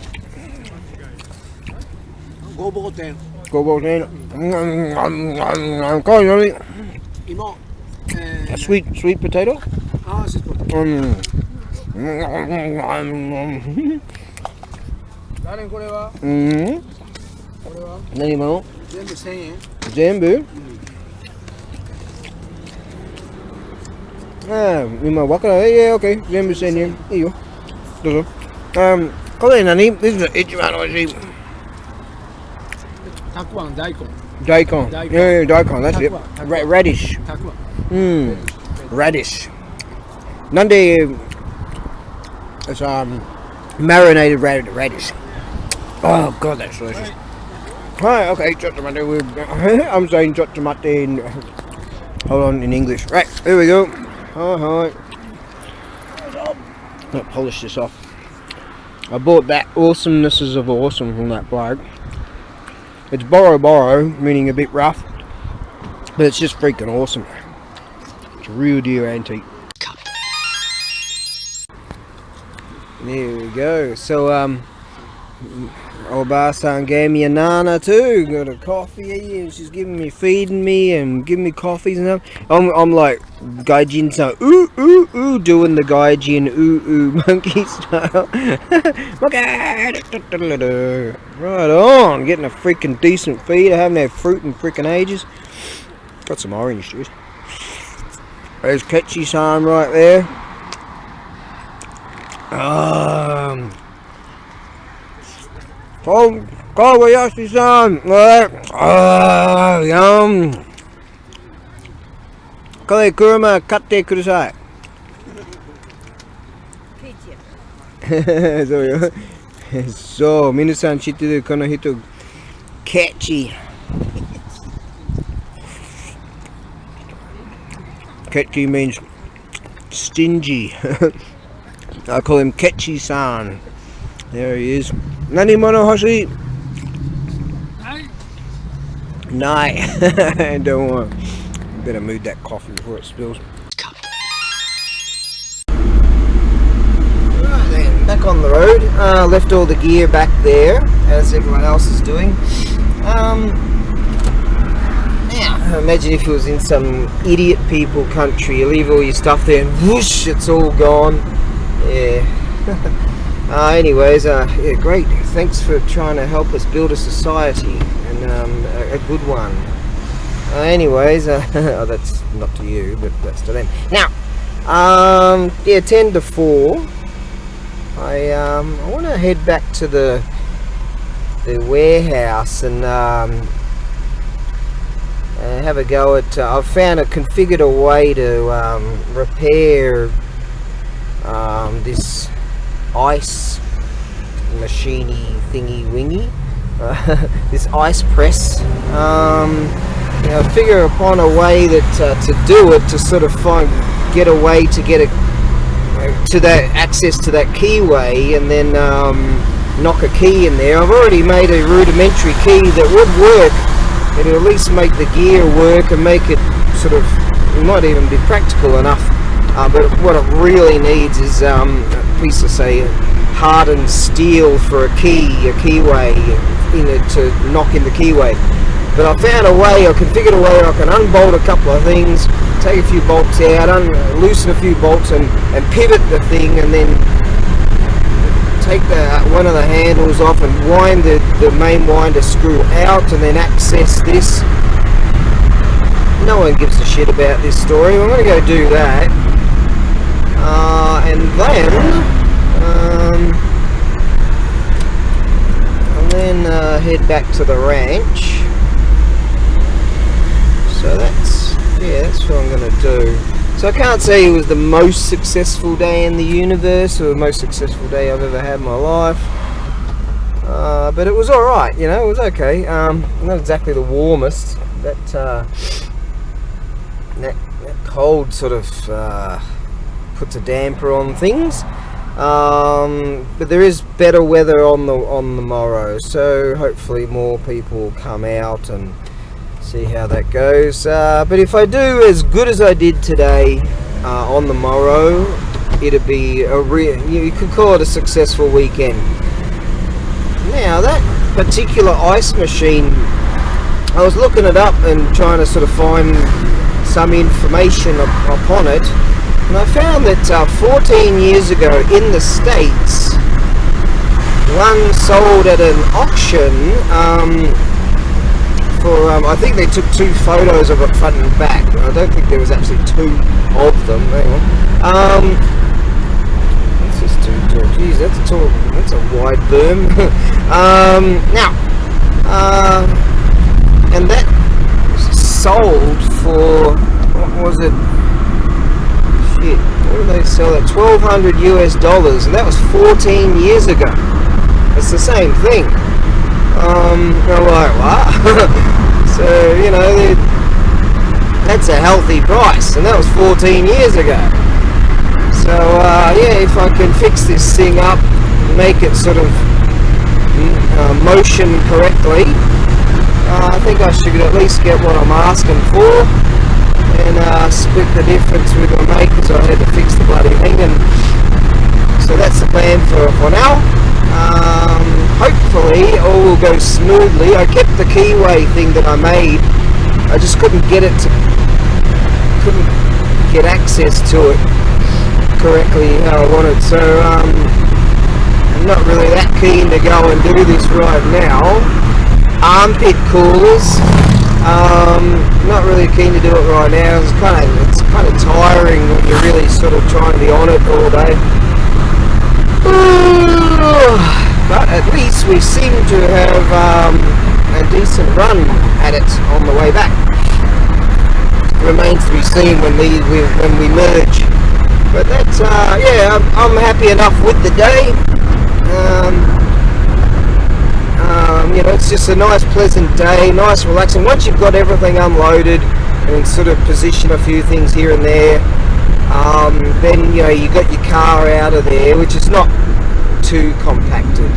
Gobo ten. Kore nani? A sweet potato? Ah, sweet potato. Nani mo? Zenbu? Ima wakara. Yeah, okay. Zenbu 1000 yen. Iyo. Dozo. Kore nani? This is ichiban oishii. Takuan, daikon. Daikon. Yeah, daikon. That's it. Radish. Radish. Nande. It's marinated radish. Oh god, that's delicious. Right, okay, chotomate. I'm saying chotomate in. Hold on, in English. Right, here we go. Hi. I'll polish this off. I bought that awesomenesses of awesome from that bloke. It's borrow, meaning a bit rough, but it's just freaking awesome. It's a real deal antique. There we go. So, Oba-san gave me a nana too. Got a coffee, and she's feeding me and giving me coffees and stuff. I'm like gaijin-san, ooh, doing the gaijin ooh monkey style. Right on, getting a freaking decent feed. I haven't had fruit in freaking ages. Got some orange juice. There's Ketchi-san right there. Kawayashi-san! Yum! Kore kuruma katte kudasai. So, minasan shitteru kono hito, Ketchi. Ketchi means stingy. I call him Ketchi-san. There he is. Nani mono hoshi? Nai. Don't want. Better move that coffee before it spills. Right then, back on the road. Left all the gear back there, as everyone else is doing. Now, imagine if it was in some idiot people country. You leave all your stuff there and whoosh, it's all gone. Yeah. Anyways, yeah, great. Thanks for trying to help us build a society, and a good one. Anyways, oh, that's not to you, but that's to them. Now, yeah, 10 to 4. I want to head back to the have a go at. I've configured a way to repair this ice machiney thingy wingy, this ice press. Figure upon a way that to do it, to sort of get a way to get to that access to that keyway, and then knock a key in there. I've already made a rudimentary key that would work. It'll at least make the gear work and make it sort of, it might even be practical enough. But what it really needs is a piece of, say, hardened steel for a keyway, to knock in the keyway. But I found a way, I configured a way I can unbolt a couple of things, take a few bolts out, loosen a few bolts, and pivot the thing, and then take one of the handles off and wind the main winder screw out, and then access this. No one gives a shit about this story. I'm going to go do that, and then head back to the ranch. So that's what I'm going to do. So I can't say it was the most successful day in the universe, or the most successful day I've ever had in my life, but it was alright, it was okay. Not exactly the warmest. That cold sort of puts a damper on things, but there is better weather on the morrow, so hopefully more people will come out and see how that goes. But if I do as good as I did today on the morrow, it'd be you could call it a successful weekend. Now, that particular ice machine, I was looking it up and trying to sort of find some information upon it, and I found that 14 years ago in the States, one sold at an auction for, I think they took 2 photos of it front and back. I don't think there was actually 2 of them. Hang on. That's just too tall. Jeez, that's tall. That's a wide berm. And that sold for, what was it? Shit, what did they sell at? $1,200 US, and that was 14 years ago. It's the same thing. I'm like, what? So, that's a healthy price, and that was 14 years ago. So, if I can fix this thing up, make it sort of motion correctly, I think I should at least get what I'm asking for, and split the difference with my mate, because I had to fix the bloody thing, and so that's the plan for now. Hopefully all will go smoothly. I kept the keyway thing that I made. I just couldn't get access to it correctly how I wanted. So I'm not really that keen to go and do this right now. Armpit coolers. Not really keen to do it right now. It's kind of tiring when you're really sort of trying to be on it all day. But at least we seem to have a decent run at it on the way back. Remains to be seen when we merge. But that's I'm happy enough with the day. It's just a nice, pleasant day, nice, relaxing. Once you've got everything unloaded and sort of position a few things here and there, then you got your car out of there, which is not too compacted.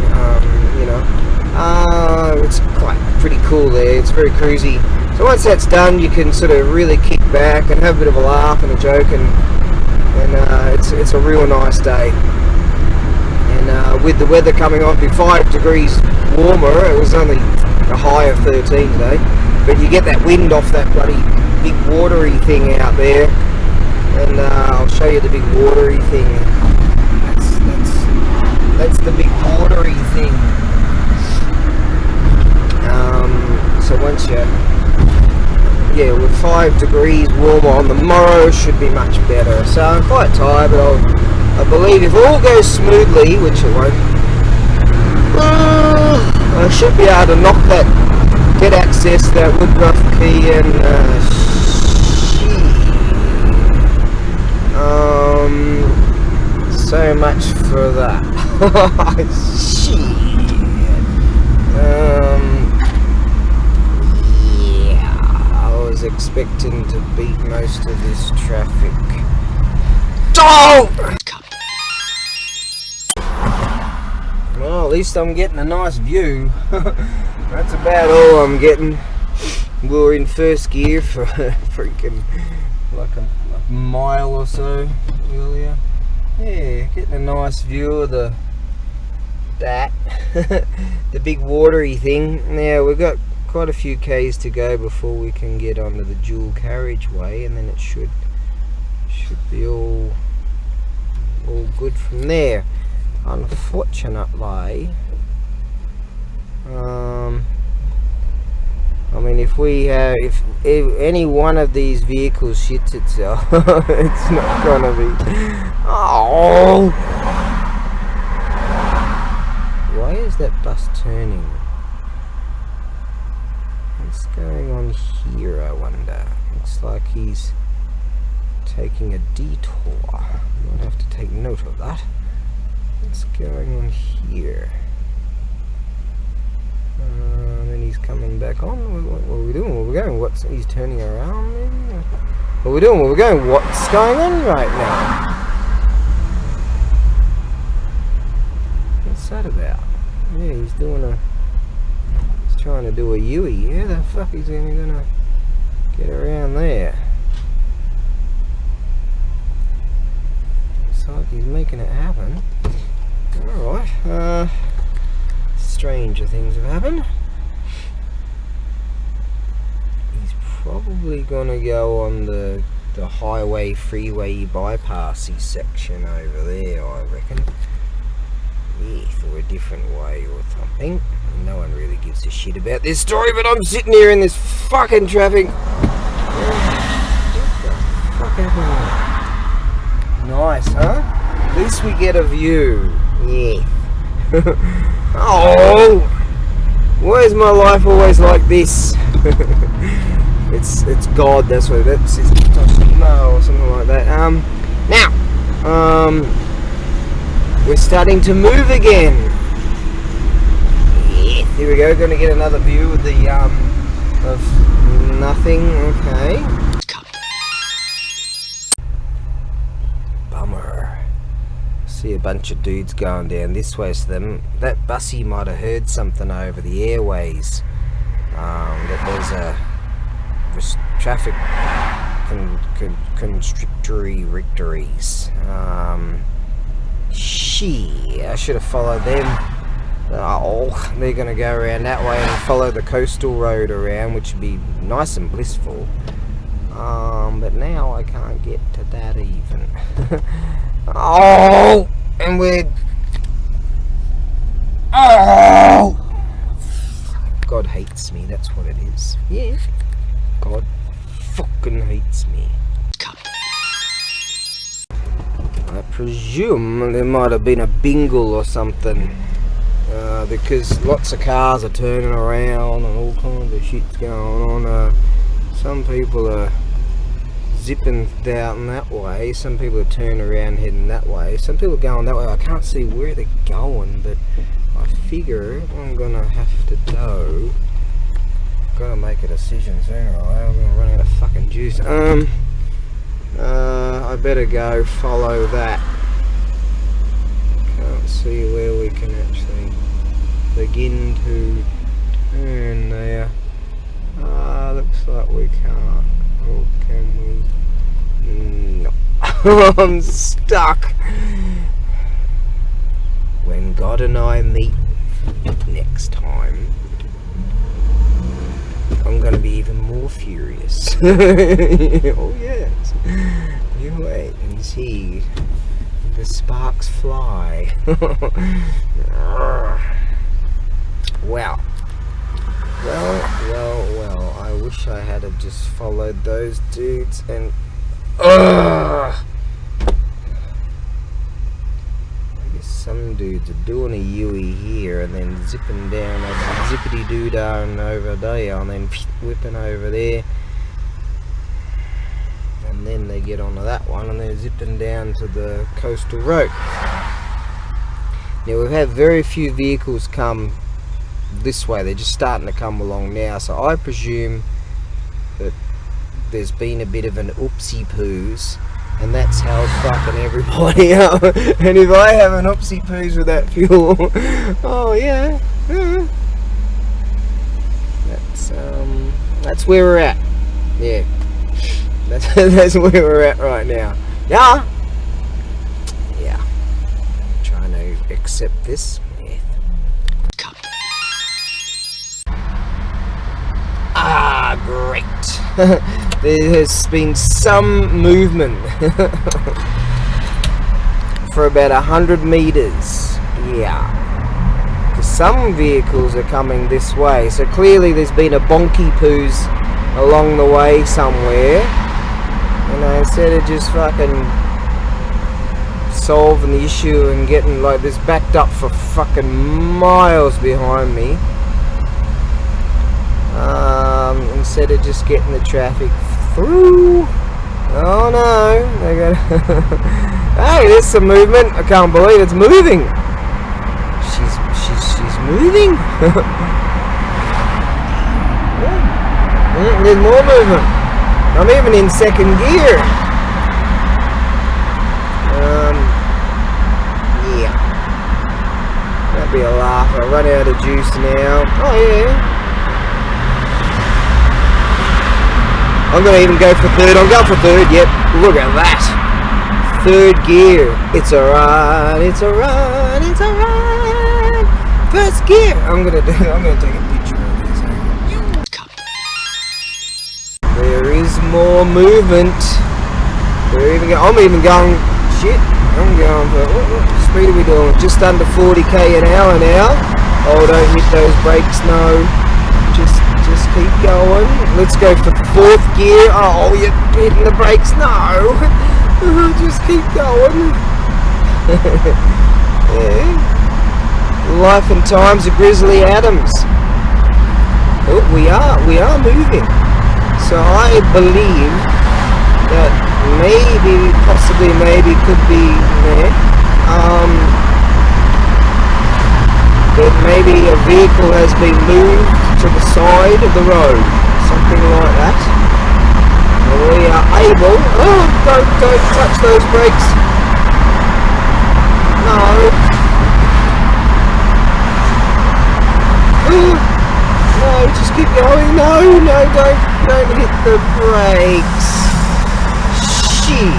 It's quite pretty cool there. It's very cruisy. So once that's done, you can sort of really kick back and have a bit of a laugh and a joke, and it's a real nice day. And with the weather coming on, be 5 degrees warmer. It was only a high of 13 today, but you get that wind off that bloody big watery thing out there, and I'll show you the big watery thing. That's the big watery thing. So once with 5 degrees warmer on the morrow, should be much better. So I'm quite tired, but I believe if all goes smoothly, which it won't, I should be able to knock that get access to that Woodruff key and so much for that. Shit. Yeah, I was expecting to beat most of this traffic. Oh! Well, at least I'm getting a nice view. That's about all I'm getting. We were in first gear for freaking like a mile or so earlier. Yeah, getting a nice view of the big watery thing. Now we've got quite a few k's to go before we can get onto the dual carriageway, and then it should be all good from there. Unfortunately, I mean, if any one of these vehicles shits itself, it's not gonna be. Oh! Why is that bus turning? What's going on here, I wonder? Looks like he's taking a detour. I might have to take note of that. What's going on here? And then he's coming back on. What are we doing? Where are we going? He's turning around maybe? What are we doing? Where are we going? What's going on right now? What's that about? Yeah, he's trying to do a U-ey. How the fuck is he gonna get around there? Looks like he's making it happen. Alright, stranger things have happened. He's probably gonna go on the highway freeway bypassy section over there, I reckon. Yeah, through a different way or something. No one really gives a shit about this story, but I'm sitting here in this fucking traffic. What the fuck happened? Nice, huh? At least we get a view. Yeah. Oh! Why is my life always like this? It's God, that's what it is. It's Toshima or something like that. Now, we're starting to move again. Yeah, here we go. Going to get another view of the of nothing. Okay. Bummer. See a bunch of dudes going down this way. So that bussy might have heard something over the airways. That there's a traffic constrictory victories. I should have followed them. Oh, they're going to go around that way and follow the coastal road around, which would be nice and blissful. But now I can't get to that even. Oh, and we're... Oh! God hates me, that's what it is. Yeah. God fucking hates me. I presume there might have been a bingle or something, because lots of cars are turning around and all kinds of shit's going on. Some people are zipping down that way, some people are turning around heading that way, some people are going that way. I can't see where they're going, but I figure I'm gonna have to go. Gotta make a decision sooner or later. I'm gonna run out of fucking juice. I better go follow that. Can't see where we can actually begin to turn there. Looks like we can't. Or can we? No. I'm stuck. When God and I meet next time, I'm gonna be even more furious. Oh yes. You wait and see the sparks fly. Well, I wish I had have just followed those dudes and I guess some dudes are doing a Huey here, and then zipping down over zippity doo dah and over there, and then whipping over there, and then they get onto that one, and they're zipping down to the coastal road. Now we've had very few vehicles come this way. They're just starting to come along now, so I presume that there's been a bit of an oopsie poos, and that's held fucking everybody up. And if I have an oopsie poos with that fuel, oh yeah, that's where we're at. Yeah, that's where we're at right now. Yeah, trying to accept this. Yeah. Ah, great. There has been some movement for about 100 meters. Yeah. Because some vehicles are coming this way. So clearly there's been a bonky poos along the way somewhere. And instead of just fucking solving the issue and getting like this backed up for fucking miles behind me. Instead of just getting the traffic through. Oh no, they got. Hey, there's some movement. I can't believe it's moving. She's moving. Yeah. There's more movement. I'm even in second gear. Yeah. That'd be a laugh. I run out of juice now. Oh yeah. I'm going to even go for third. I'm going for third. Yep. Look at that. Third gear. It's a ride. It's a ride. It's a ride. First gear. I'm going to take a picture of this. There is more movement. I'm even going. Shit. I'm going for. What speed are we doing? Just under 40k an hour now. Oh, don't hit those brakes. No. Just keep going. Let's go for fourth gear. Oh, you're hitting the brakes. No. Just keep going. Yeah. Life and times of Grizzly Adams. Oh, we are moving. So I believe that possibly could be there. That maybe a vehicle has been moved to the side of the road, something like that. And we are able. Oh, don't touch those brakes. No. No, just keep going. No, don't hit the brakes. Shit.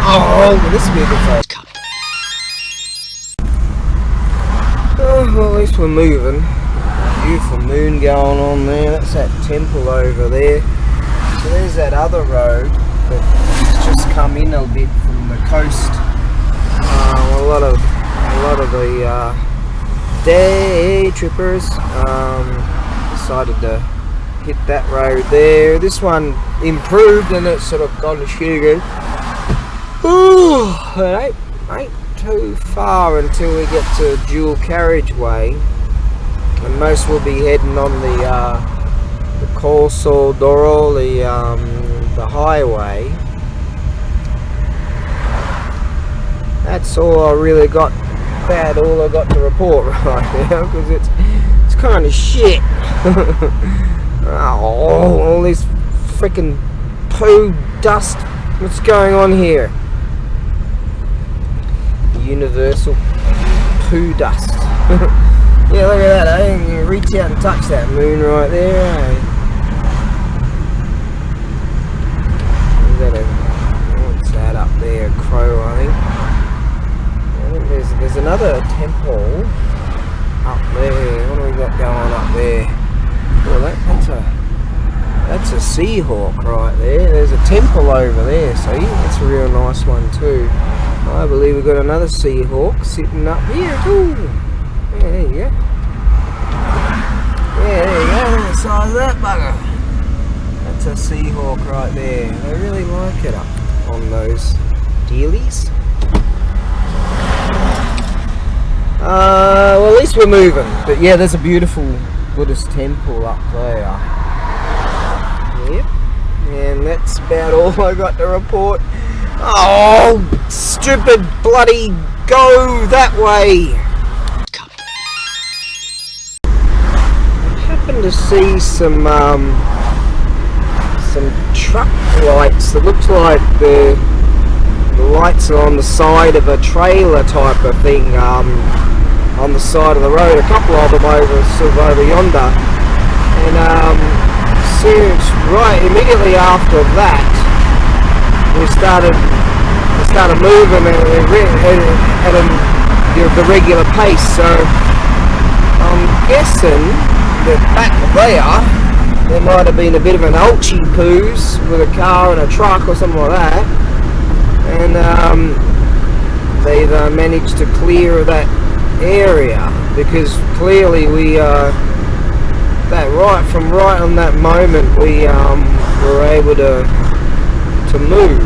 Oh, this will be a good fight. Oh, well, at least we're moving. Beautiful moon going on there. That's that temple over there. So there's that other road that's just come in a bit from the coast. A lot of the day trippers decided to hit that road there. This one improved and it's sort of gone to sugar. Ooh, it ain't too far until we get to dual carriageway, and most will be heading on the Corso d'Oro, the highway. That's all I really got. All I got to report right now, because it's kind of shit. Oh, all this freaking poo dust. What's going on here? Universal poo dust. Yeah, look at that, eh? You can reach out and touch that moon right there, eh? What's that up there? Crow, I think. There's another temple up there. What do we got going up there? Oh, that's a Seahawk right there. There's a temple over there, see? That's a real nice one too. I believe we've got another Seahawk sitting up here too. Yeah, there you go. Yeah, there you go. Look at the size of that bugger. That's a Seahawk right there. They really like it up on those dealies. least we're moving. But yeah, there's a beautiful Buddhist temple up there. Yep. And that's about all I got to report. Oh, stupid bloody go that way. I happened to see some truck lights that looked like the lights are on the side of a trailer type of thing, on the side of the road. A couple of them over yonder, and right immediately after that we started moving at the regular pace. So I'm guessing that back there might have been a bit of an ulchy poos with a car and a truck or something like that, and they've managed to clear that area, because clearly we right on that moment we were able to move.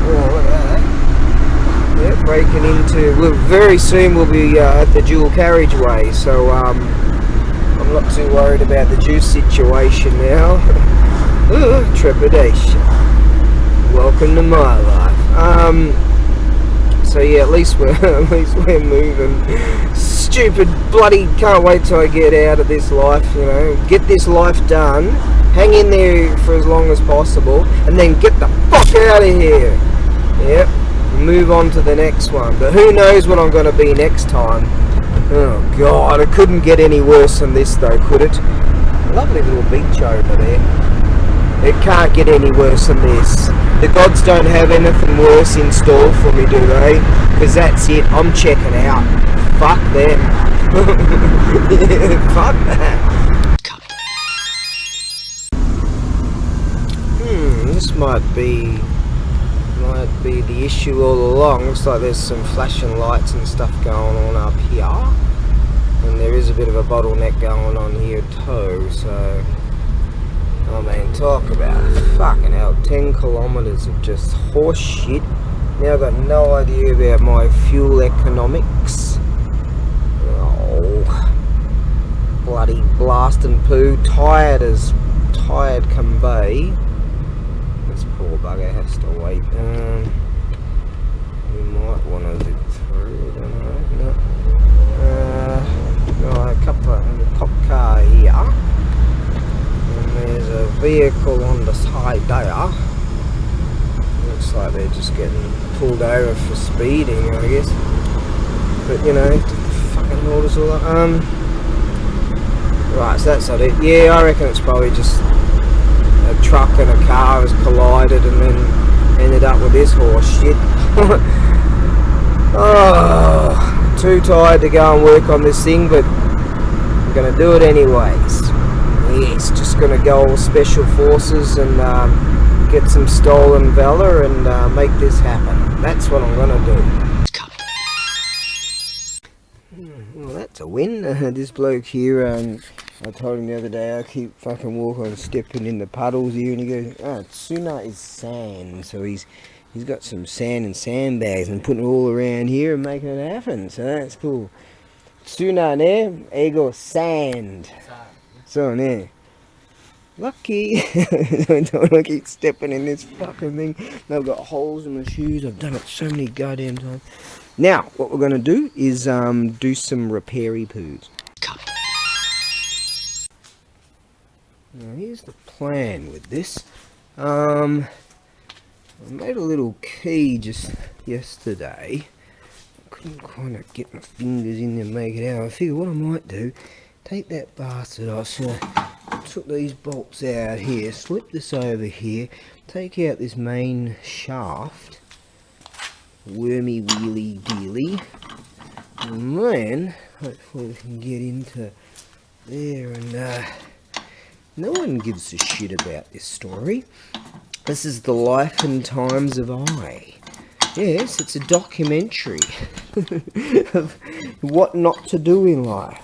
Oh, look at that. Yeah, breaking into. Very soon we'll be at the dual carriageway, so I'm not too worried about the juice situation now. Trepidation. Welcome to my life. So yeah, at least we're moving. Stupid bloody can't wait till I get out of this life, you know. Get this life done, hang in there for as long as possible, and then get the fuck out of here. Yep, move on to the next one. But who knows what I'm going to be next time. Oh god, it couldn't get any worse than this though, could it? Lovely little beach over there. It can't get any worse than this. The gods don't have anything worse in store for me, do they? Because that's it, I'm checking out. Fuck them. Fuck that. This might be the issue all along. Looks like there's some flashing lights and stuff going on up here, and there is a bit of a bottleneck going on here too. So I mean, talk about fucking hell, 10 kilometres of just horse shit. Now I've got no idea about my fuel economics. Oh, bloody blasting poo, tired can be. This poor bugger has to wait. We might want to zip through, I don't know. No, a cop car here. And there's a vehicle on the side there. Looks like they're just getting pulled over for speeding, I guess. But you know, fucking orders all that. Right, so that's not it. Yeah, I reckon it's probably just a truck and a car has collided and then ended up with this horse shit. Oh, too tired to go and work on this thing, but I'm gonna do it anyways. Yes, just gonna go all special forces and get some stolen valor and make this happen. That's what I'm gonna do. Well, that's a win. This bloke here, I told him the other day I keep fucking walking and stepping in the puddles here, and he goes, oh, Tsuna is sand. So he's got some sand and sandbags and putting it all around here and making it happen. So that's cool. Tsuna ne, ego sand. So ne. Lucky. I don't want to keep stepping in this fucking thing. I've got holes in my shoes. I've done it so many goddamn times. Now, what we're going to do is do some repairy poos. Now, here's the plan with this. I made a little key just yesterday. I couldn't kind of get my fingers in there and make it out. I figured what I might do, take that bastard off. So I took these bolts out here, slip this over here, take out this main shaft, wormy wheelie dealy, and then hopefully we can get into there. And no one gives a shit about this story. This is the life and times of I. Yes, it's a documentary of what not to do in life.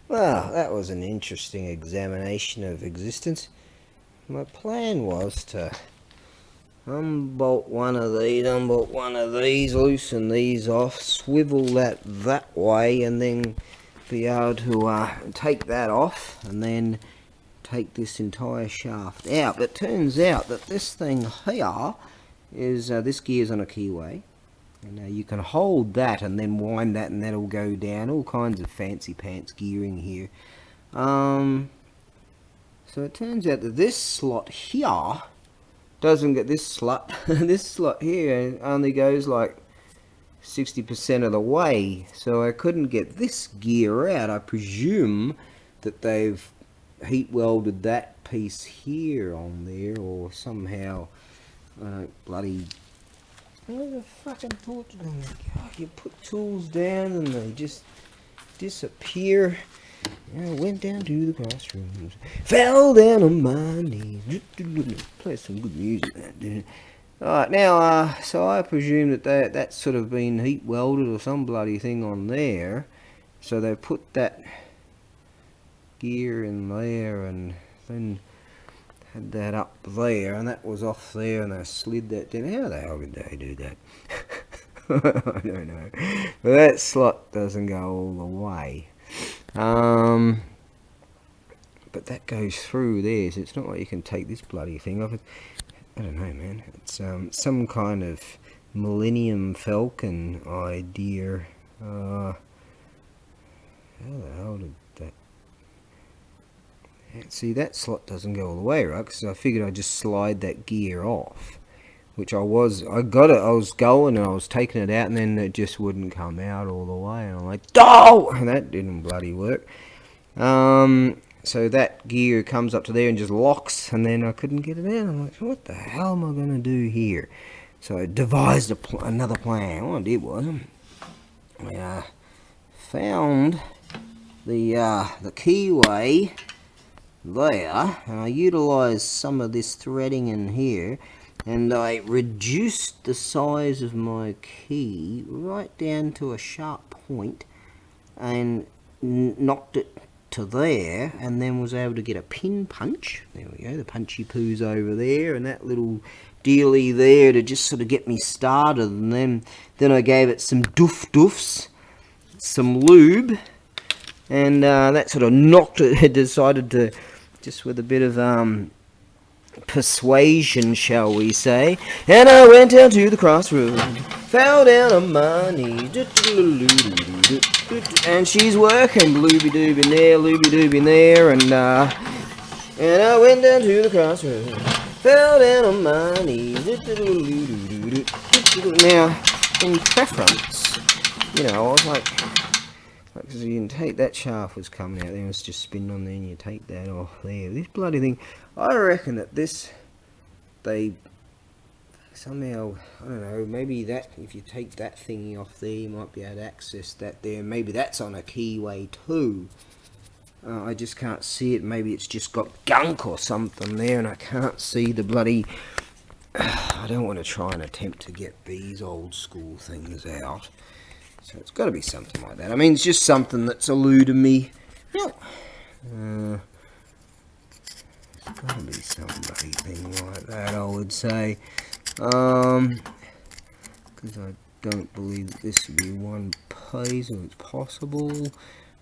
Well, that was an interesting examination of existence. My plan was to unbolt one of these, loosen these off, swivel that way, and then be able to take that off, and then take this entire shaft out. But it turns out that this thing here is, this gear's on a keyway, and you can hold that and then wind that, and that'll go down. All kinds of fancy pants gearing here. So it turns out that this slot here doesn't get this slot. This slot here only goes like 60% of the way, so I couldn't get this gear out. I presume that they've heat welded that piece here on there, or somehow, I don't bloody, where the fucking tools? You put tools down and they just disappear. I went down to the classroom, fell down on my knees, play some good music. Alright, now, so I presume that that's sort of been heat welded or some bloody thing on there. So they put that gear in there and then had that up there, and that was off there, and they slid that down. How the hell did they do that? I don't know. But that slot doesn't go all the way. But that goes through there, so it's not like you can take this bloody thing off. I don't know, man. It's some kind of Millennium Falcon idea. How the hell did that? See, that slot doesn't go all the way, right? Because I figured I'd just slide that gear off, which I got it. I was going and I was taking it out, and then it just wouldn't come out all the way. And I'm like, oh, and that didn't bloody work. So that gear comes up to there and just locks, and then I couldn't get it out. I'm like, what the hell am I going to do here? So I devised another plan. What I did was, I found the keyway there, and I utilised some of this threading in here, and I reduced the size of my key right down to a sharp point, and knocked it to there, and then was able to get a pin punch. There we go, the punchy poo's over there, and that little dealy there to just sort of get me started. And then I gave it some doofs, some lube, and that sort of knocked it. It decided to, just with a bit of persuasion, shall we say, and I went down to the crossroads, fell down on my knees, and she's working, looby dooby there, and I went down to the crossroads, fell down on my knees. Now, in preference, you know, I was like, because you can take that shaft was coming out there, and it's just spinning on there, and you take that off there. This bloody thing, I reckon that this, they somehow, I don't know, maybe that, if you take that thingy off there, you might be able to access that there. Maybe that's on a keyway too. I just can't see it. Maybe it's just got gunk or something there, and I can't see the bloody, I don't want to try and attempt to get these old school things out. So it's got to be something like that. I mean, it's just something that's eluded me. It's got to be some bloody thing like that, I would say. Because I don't believe that this would be one piece, or it's possible.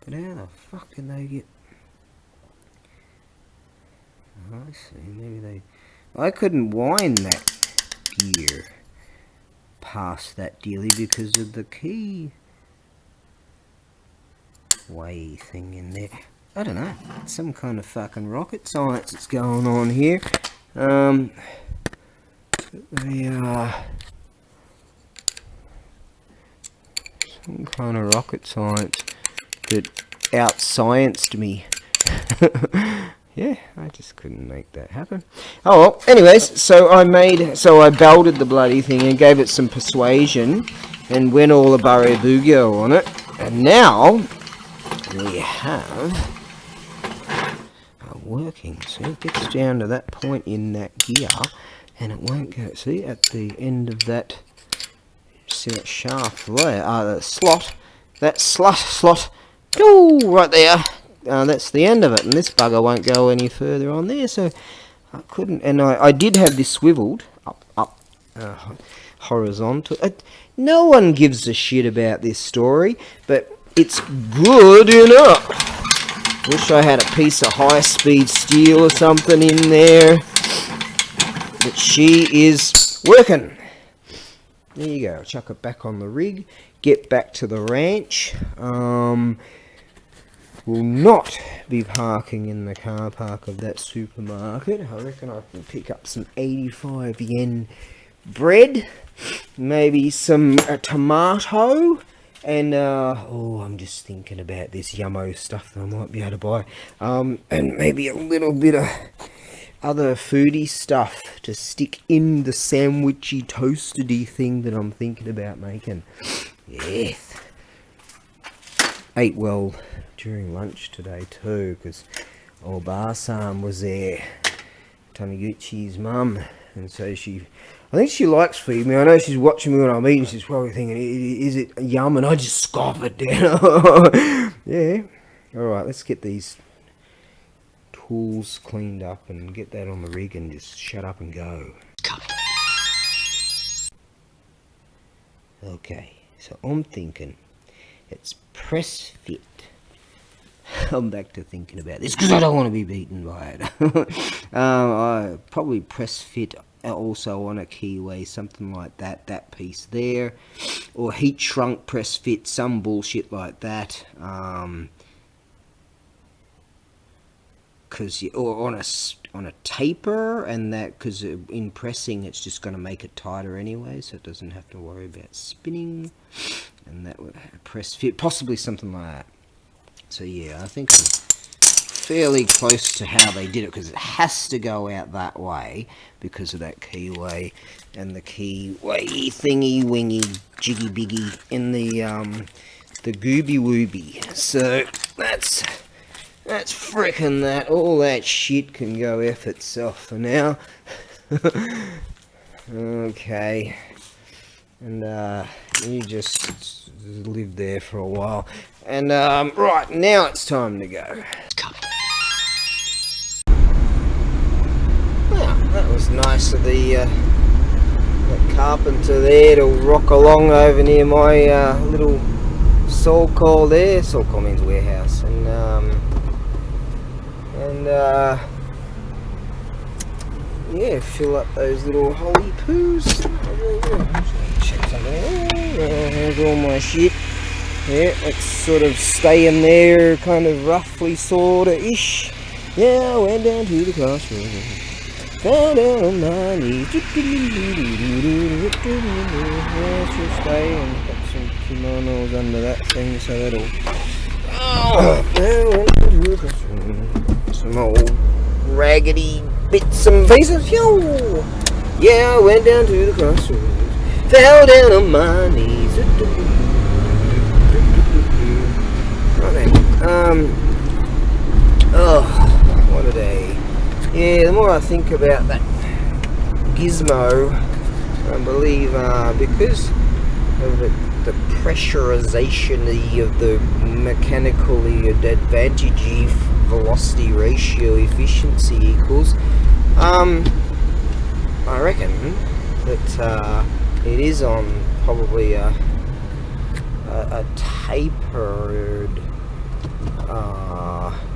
But how the fuck can they get... I see, maybe they... I couldn't wind that gear past that dealy because of the key way thing in there. I don't know, some kind of fucking rocket science that's going on here. Some kind of rocket science that out-scienced me. Yeah, I just couldn't make that happen. Oh well, anyways, so I belted the bloody thing and gave it some persuasion and went all ABAREBUGYO on it. And now we have working. See, it gets down to that point in that gear and it won't go. See, at the end of that, see that shaft there, the slot, that slot, ooh, right there. That's the end of it, and this bugger won't go any further on there, so I couldn't, and I did have this swiveled up horizontal. No one gives a shit about this story, but it's good enough. Wish I had a piece of high-speed steel or something in there. But she is working. There you go. Chuck it back on the rig. Get back to the ranch. Will not be parking in the car park of that supermarket. I reckon I can pick up some 85 yen bread, maybe some tomato, and I'm just thinking about this yummo stuff that I might be able to buy, and maybe a little bit of other foodie stuff to stick in the sandwichy toasty thing that I'm thinking about making. Yes. Ate well during lunch today too, because old Barsan was there, Taniguchi's mum, and so I think she likes feeding me. I know she's watching me when I'm eating. She's probably thinking, is it yum? And I just scoff it down. Yeah. Alright, let's get these tools cleaned up and get that on the rig and just shut up and go. Okay, so I'm thinking it's press fit. I'm back to thinking about this because I don't want to be beaten by it. I probably press fit also on a keyway, something like that piece there, or heat shrunk press fit, some bullshit like that. Because or on a taper, and that, because in pressing it's just going to make it tighter anyway, so it doesn't have to worry about spinning, and that would press fit, possibly something like that. So yeah, I think I'm fairly close to how they did it, because it has to go out that way because of that keyway and the keyway thingy wingy jiggy biggy in the gooby wooby. So that's frickin' that. All that shit can go F itself for now. Okay. And you just live there for a while. And right, now it's time to go. Well, that was nice of the carpenter there to rock along over near my little so-called there. So-called means warehouse. And yeah, fill up those little holy poos. Check something. There's all my shit. Yeah, it's sort of staying there, kind of roughly, sorta ish. Yeah, I went down to the classroom, fell down on my knees. Yeah, she'll stay, and got some kimonos under that thing, so that'll. Oh, I went down to the classroom. Some old raggedy bits and pieces. Yo, yeah, I went down to the classroom, fell down on my knees. Oh, what a day. Yeah, the more I think about that gizmo, I believe because of the pressurization of the mechanically advantage velocity ratio efficiency equals, I reckon that it is on probably a tapered,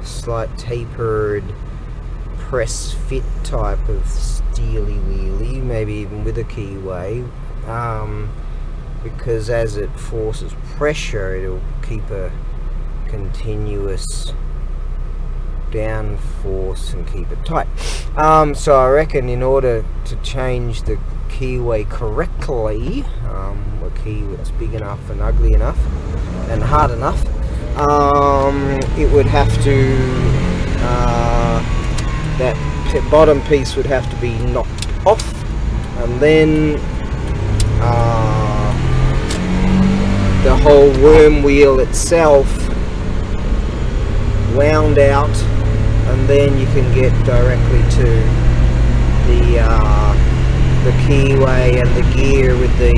slight tapered press fit type of steely wheelie, maybe even with a keyway, because as it forces pressure, it'll keep a continuous downforce and keep it tight. So I reckon in order to change the keyway correctly, a key that's big enough and ugly enough and hard enough, it would have to, that bottom piece would have to be knocked off, and then the whole worm wheel itself wound out, and then you can get directly to the keyway and the gear with the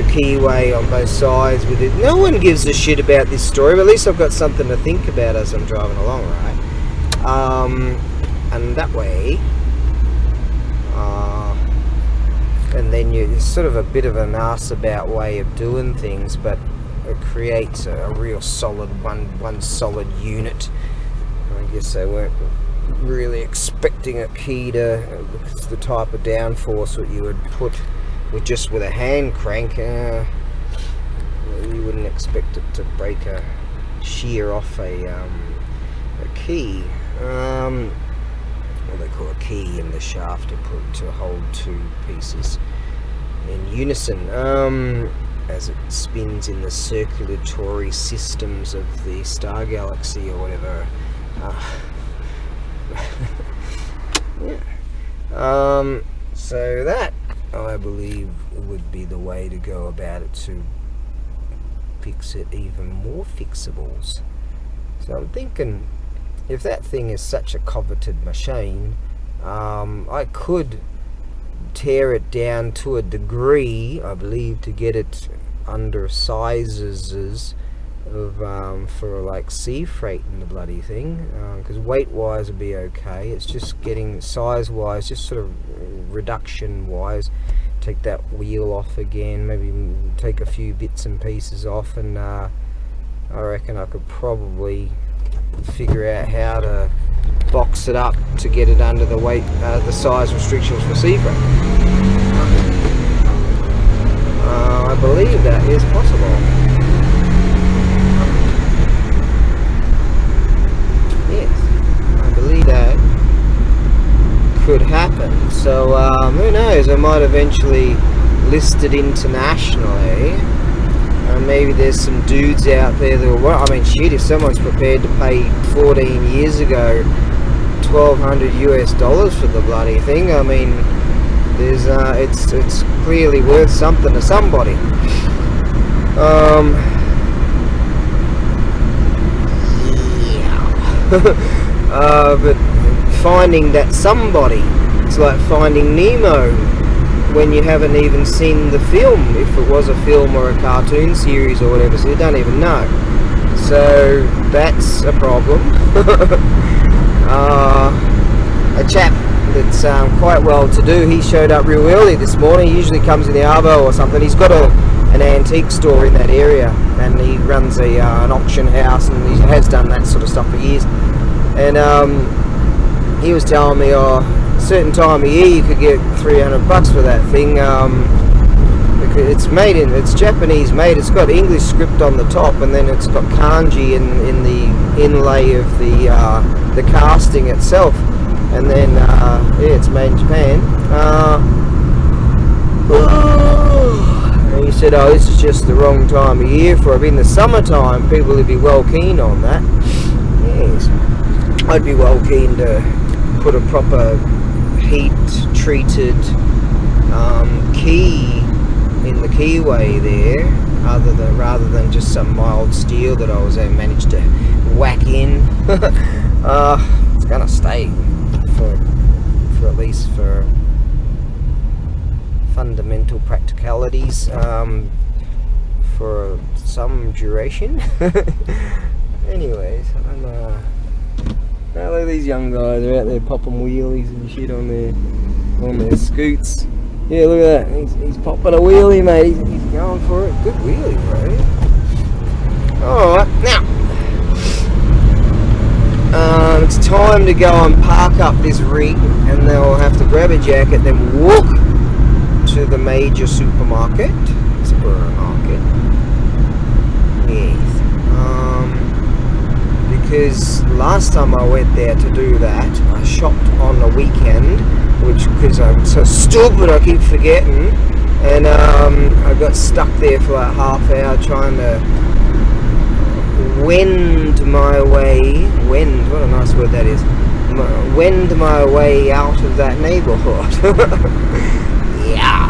keyway on both sides with it. No one gives a shit about this story, but at least I've got something to think about as I'm driving along, right? And that way and then it's sort of a bit of an ass-about way of doing things, but it creates a real solid one solid unit. I guess they weren't really expecting a key to, it's the type of downforce that you would put with a hand crank. You wouldn't expect it to break a shear off a key. What they call a key in the shaft to hold two pieces in unison, as it spins in the circulatory systems of the star galaxy or whatever. Yeah. So that, I believe, would be the way to go about it to fix it even more fixables. So I'm thinking, if that thing is such a coveted machine, I could tear it down to a degree, I believe, to get it under sizes of for like sea freight and the bloody thing, because weight wise would be okay. It's just getting size wise, just sort of reduction wise, take that wheel off again, maybe take a few bits and pieces off, and I reckon I could probably figure out how to box it up to get it under the weight, the size restrictions for sea freight. I believe that is possible. Yes, I believe that could happen. So who knows, I might eventually list it internationally. Maybe there's some dudes out there that will, I mean, shit, if someone's prepared to pay 14 years ago $1,200 for the bloody thing, I mean, there's it's clearly worth something to somebody. Yeah. But finding that somebody, it's like finding Nemo when you haven't even seen the film, if it was a film or a cartoon series or whatever, so you don't even know. So that's a problem. A chap that's quite well to do, he showed up real early this morning. He usually comes in the Arvo or something. He's got an antique store in that area, and he runs an auction house, and he has done that sort of stuff for years. And he was telling me, certain time of year you could get $300 for that thing, because it's Japanese made. It's got English script on the top, and then it's got kanji in the inlay of the casting itself, and then yeah, it's made in Japan. And he said, this is just the wrong time of year for it. In the summertime, people would be well keen on that. Yes, I'd be well keen to put a proper heat-treated key in the keyway there, rather than just some mild steel that I was managed to whack in. It's gonna stay for at least for fundamental practicalities, for some duration. Anyways, now look at these young guys are out there popping wheelies and shit on their Scoots. Yeah, look at that. He's popping a wheelie, mate. He's going for it. Good wheelie, bro. Alright, now it's time to go and park up this rig, and then we'll have to grab a jacket, then walk to the major supermarket. Yes. Because last time I went there to do that, I shopped on the weekend, because I'm so stupid I keep forgetting, and I got stuck there for like half hour trying to wend my way, what a nice word that is, wend my way out of that neighbourhood. Yeah.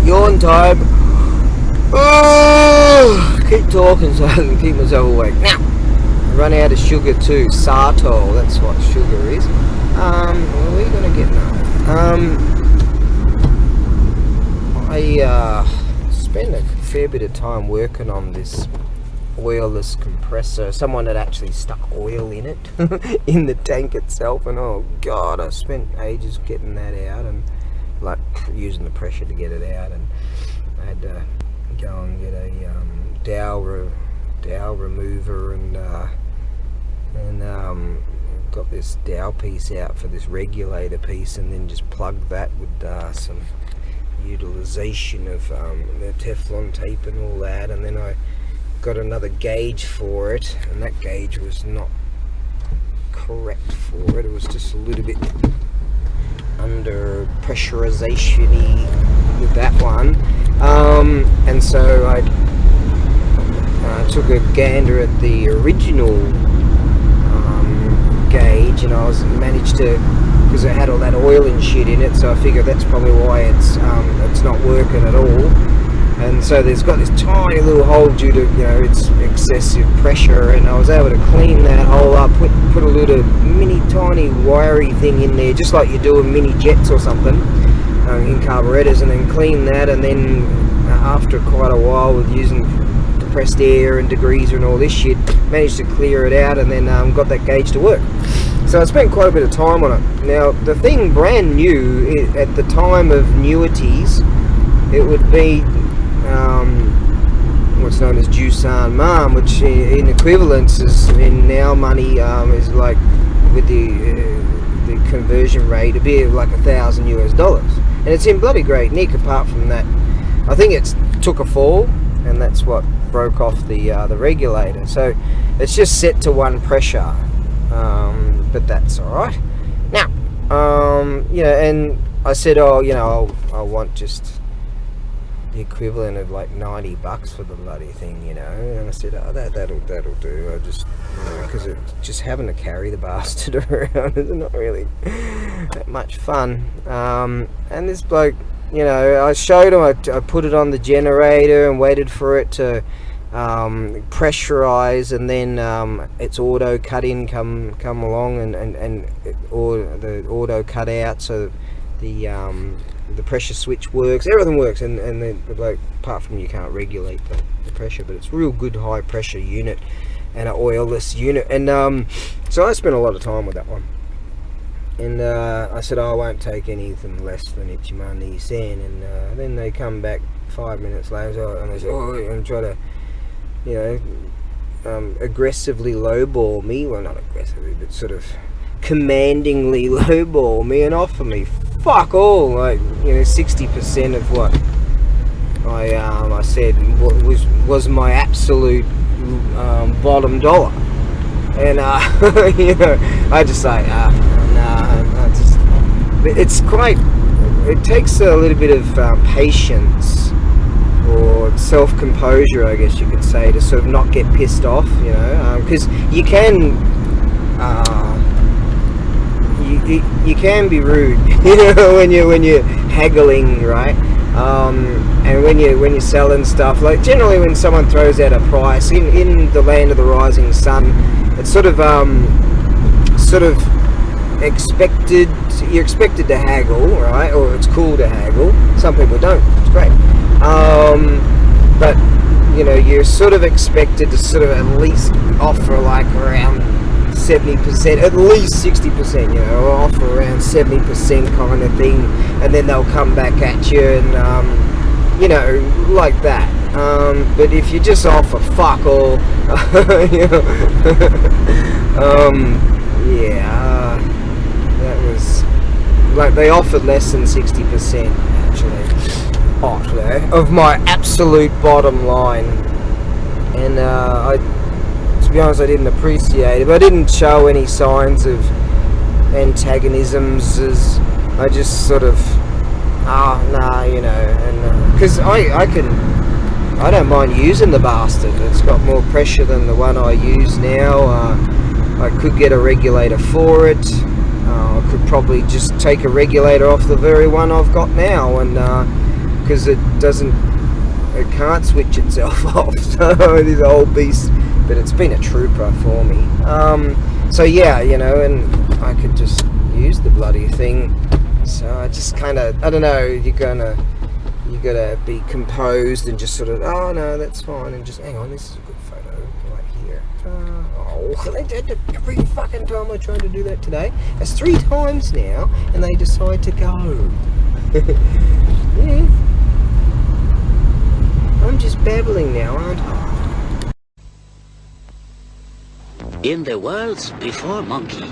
Yawn time. Keep talking so I can keep myself awake. Now, I run out of sugar too. Sato, that's what sugar is. What are we gonna get now? I spend a fair bit of time working on this oilless compressor. Someone had actually stuck oil in it in the tank itself, and oh god, I spent ages getting that out and like using the pressure to get it out, and I had to go and get a dowel remover and got this dowel piece out for this regulator piece, and then just plugged that with some utilization of the Teflon tape and all that, and then I got another gauge for it, and that gauge was not correct for it. It was just a little bit under pressurization-y with that one, and so I took a gander at the original gauge, and I managed to, because it had all that oil and shit in it, so I figured that's probably why it's not working at all. And so there's got this tiny little hole due to, you know, its excessive pressure, and I was able to clean that hole up, put a little mini tiny wiry thing in there, just like you do in mini jets or something, in carburetors, and then clean that, and then after quite a while with using compressed air and degreaser and all this shit, managed to clear it out, and then got that gauge to work. So I spent quite a bit of time on it. Now the thing brand new, at the time of newities, it would be what's known as Jusan Marm, which in equivalence is in now money is like, with the conversion rate, it'd be like $1,000 US, and it's in bloody great nick. Apart from that, I think it's took a fall, and that's what broke off the regulator. So it's just set to one pressure, but that's all right. Now, you know, and I said, oh, you know, I want just the equivalent of like $90 for the bloody thing, you know. And I said, oh, that'll do. I just, because it's just having to carry the bastard around is not really that much fun. And this bloke, you know, I showed him, I put it on the generator and waited for it to pressurize, and then its auto cut in come along, or the auto cut out, so the pressure switch works, everything works, and the bloke, apart from you can't regulate the pressure, but it's a real good high pressure unit and an oilless unit, and so I spent a lot of time with that one. And I said, oh, I won't take anything less than Ichimani Sen, and then they come back 5 minutes later, and they say, oh, and try to, you know, aggressively lowball me, well, not aggressively, but sort of commandingly lowball me and offer me fuck all, like, you know, 60% of what I said was my absolute bottom dollar. And you know, I just say, it's quite, it takes a little bit of patience or self-composure, I guess you could say, to sort of not get pissed off, you know, because you can you can be rude, you know, when you're haggling, right? And when you're selling stuff, like generally when someone throws out a price in the land of the rising sun, it's sort of expected. You're expected to haggle, right? Or it's cool to haggle. Some people don't. It's great. But you know, you're sort of expected to sort of at least offer like around 70%, at least 60%, you know, offer around 70% kind of thing, and then they'll come back at you, and you know, like that. But if you just offer fuck all, you know, that was like, they offered less than 60% actually of my absolute bottom line, and to be honest, I didn't appreciate it, but I didn't show any signs of antagonisms. As I just sort of, you know, and because I don't mind using the bastard. It's got more pressure than the one I use now. I could get a regulator for it. I could probably just take a regulator off the very one I've got now, and because it can't switch itself off, so it is a whole beast. But it's been a trooper for me. So yeah, you know, and I could just use the bloody thing. So I just kind of, I don't know, you gotta be composed and just sort of, oh no, that's fine, and just hang on, this is a good photo. Every fucking time I try to do that today. It's 3 times now, and they decide to go. Yeah. I'm just babbling now, aren't I?
In the worlds before Monkey,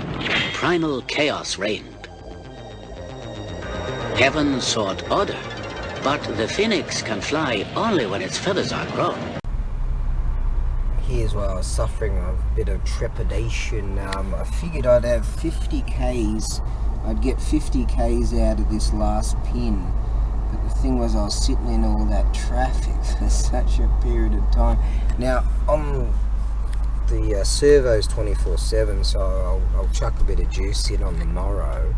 primal chaos reigned. Heaven sought order, but the phoenix can fly only when its feathers are grown.
Here's where I was suffering a bit of trepidation. I figured I'd have 50 Ks. I'd get 50 Ks out of this last pin. But the thing was, I was sitting in all that traffic for such a period of time. Now, on the servo's 24/7, so I'll chuck a bit of juice in on the morrow.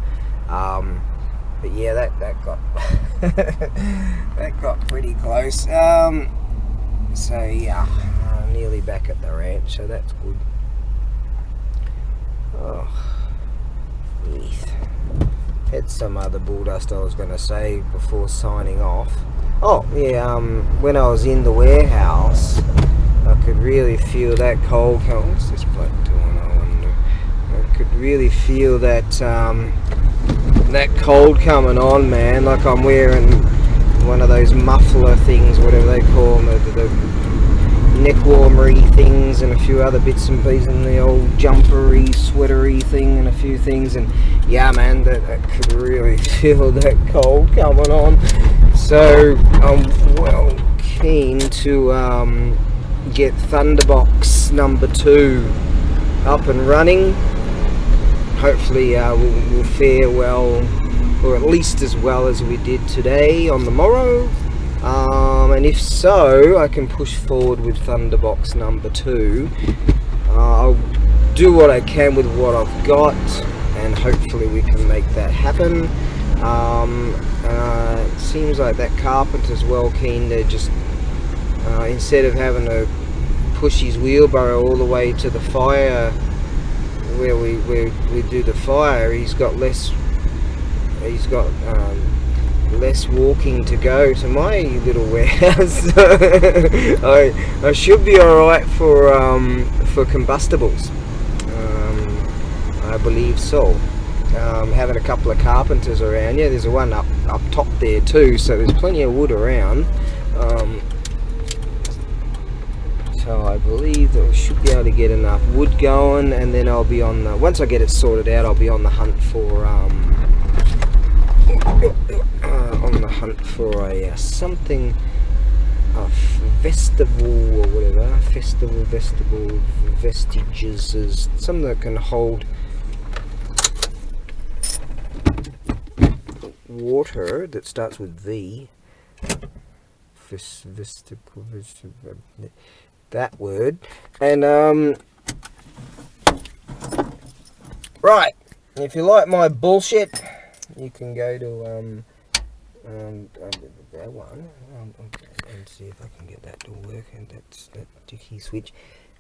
But yeah, that got that got pretty close. So yeah, nearly back at the ranch, so that's good. Oh, Heath. Had some other bull dust I was going to say before signing off. Oh yeah, when I was in the warehouse, I could really feel that cold coming. What's this bloke doing, I wonder? I could really feel that that cold coming on, man. Like I'm wearing one of those muffler things, whatever they call them, the neck warmery things, and a few other bits and pieces, and the old jumpery, sweatery thing, and a few things. And yeah, man, that could really feel that cold coming on. So I'm well keen to get Thunderbox number 2 up and running. Hopefully we'll fare well, or at least as well as we did today on the morrow. And if so, I can push forward with Thunderbox number 2. I'll do what I can with what I've got, and hopefully we can make that happen. It seems like that carpenter's well keen to just, instead of having to push his wheelbarrow all the way to the fire where we do the fire, he's got less walking to go to my little warehouse. I should be alright for combustibles. I believe so. Having a couple of carpenters around. Yeah, there's one up top there too, so there's plenty of wood around. So I believe that we should be able to get enough wood going, and then I'll be on the, once I get it sorted out, I'll be on the hunt for a something, a festival or whatever, festival, vestiges, is something that can hold water that starts with V. That word. And right, if you like my bullshit, you can go to that one and see if I can get that to work. And that's that dicky switch.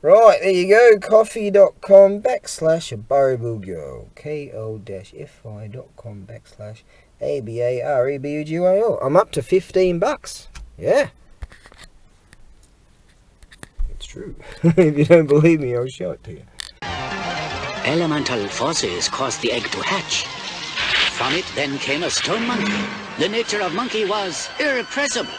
Right, there you go, coffee.com/ABAREBUGYO, ko-fi.com/ABAREBUGYO. I'm up to $15. Yeah. It's true. If you don't believe me, I'll show it to you.
Elemental forces caused the egg to hatch. From it then came a stone monkey. The nature of monkey was irrepressible.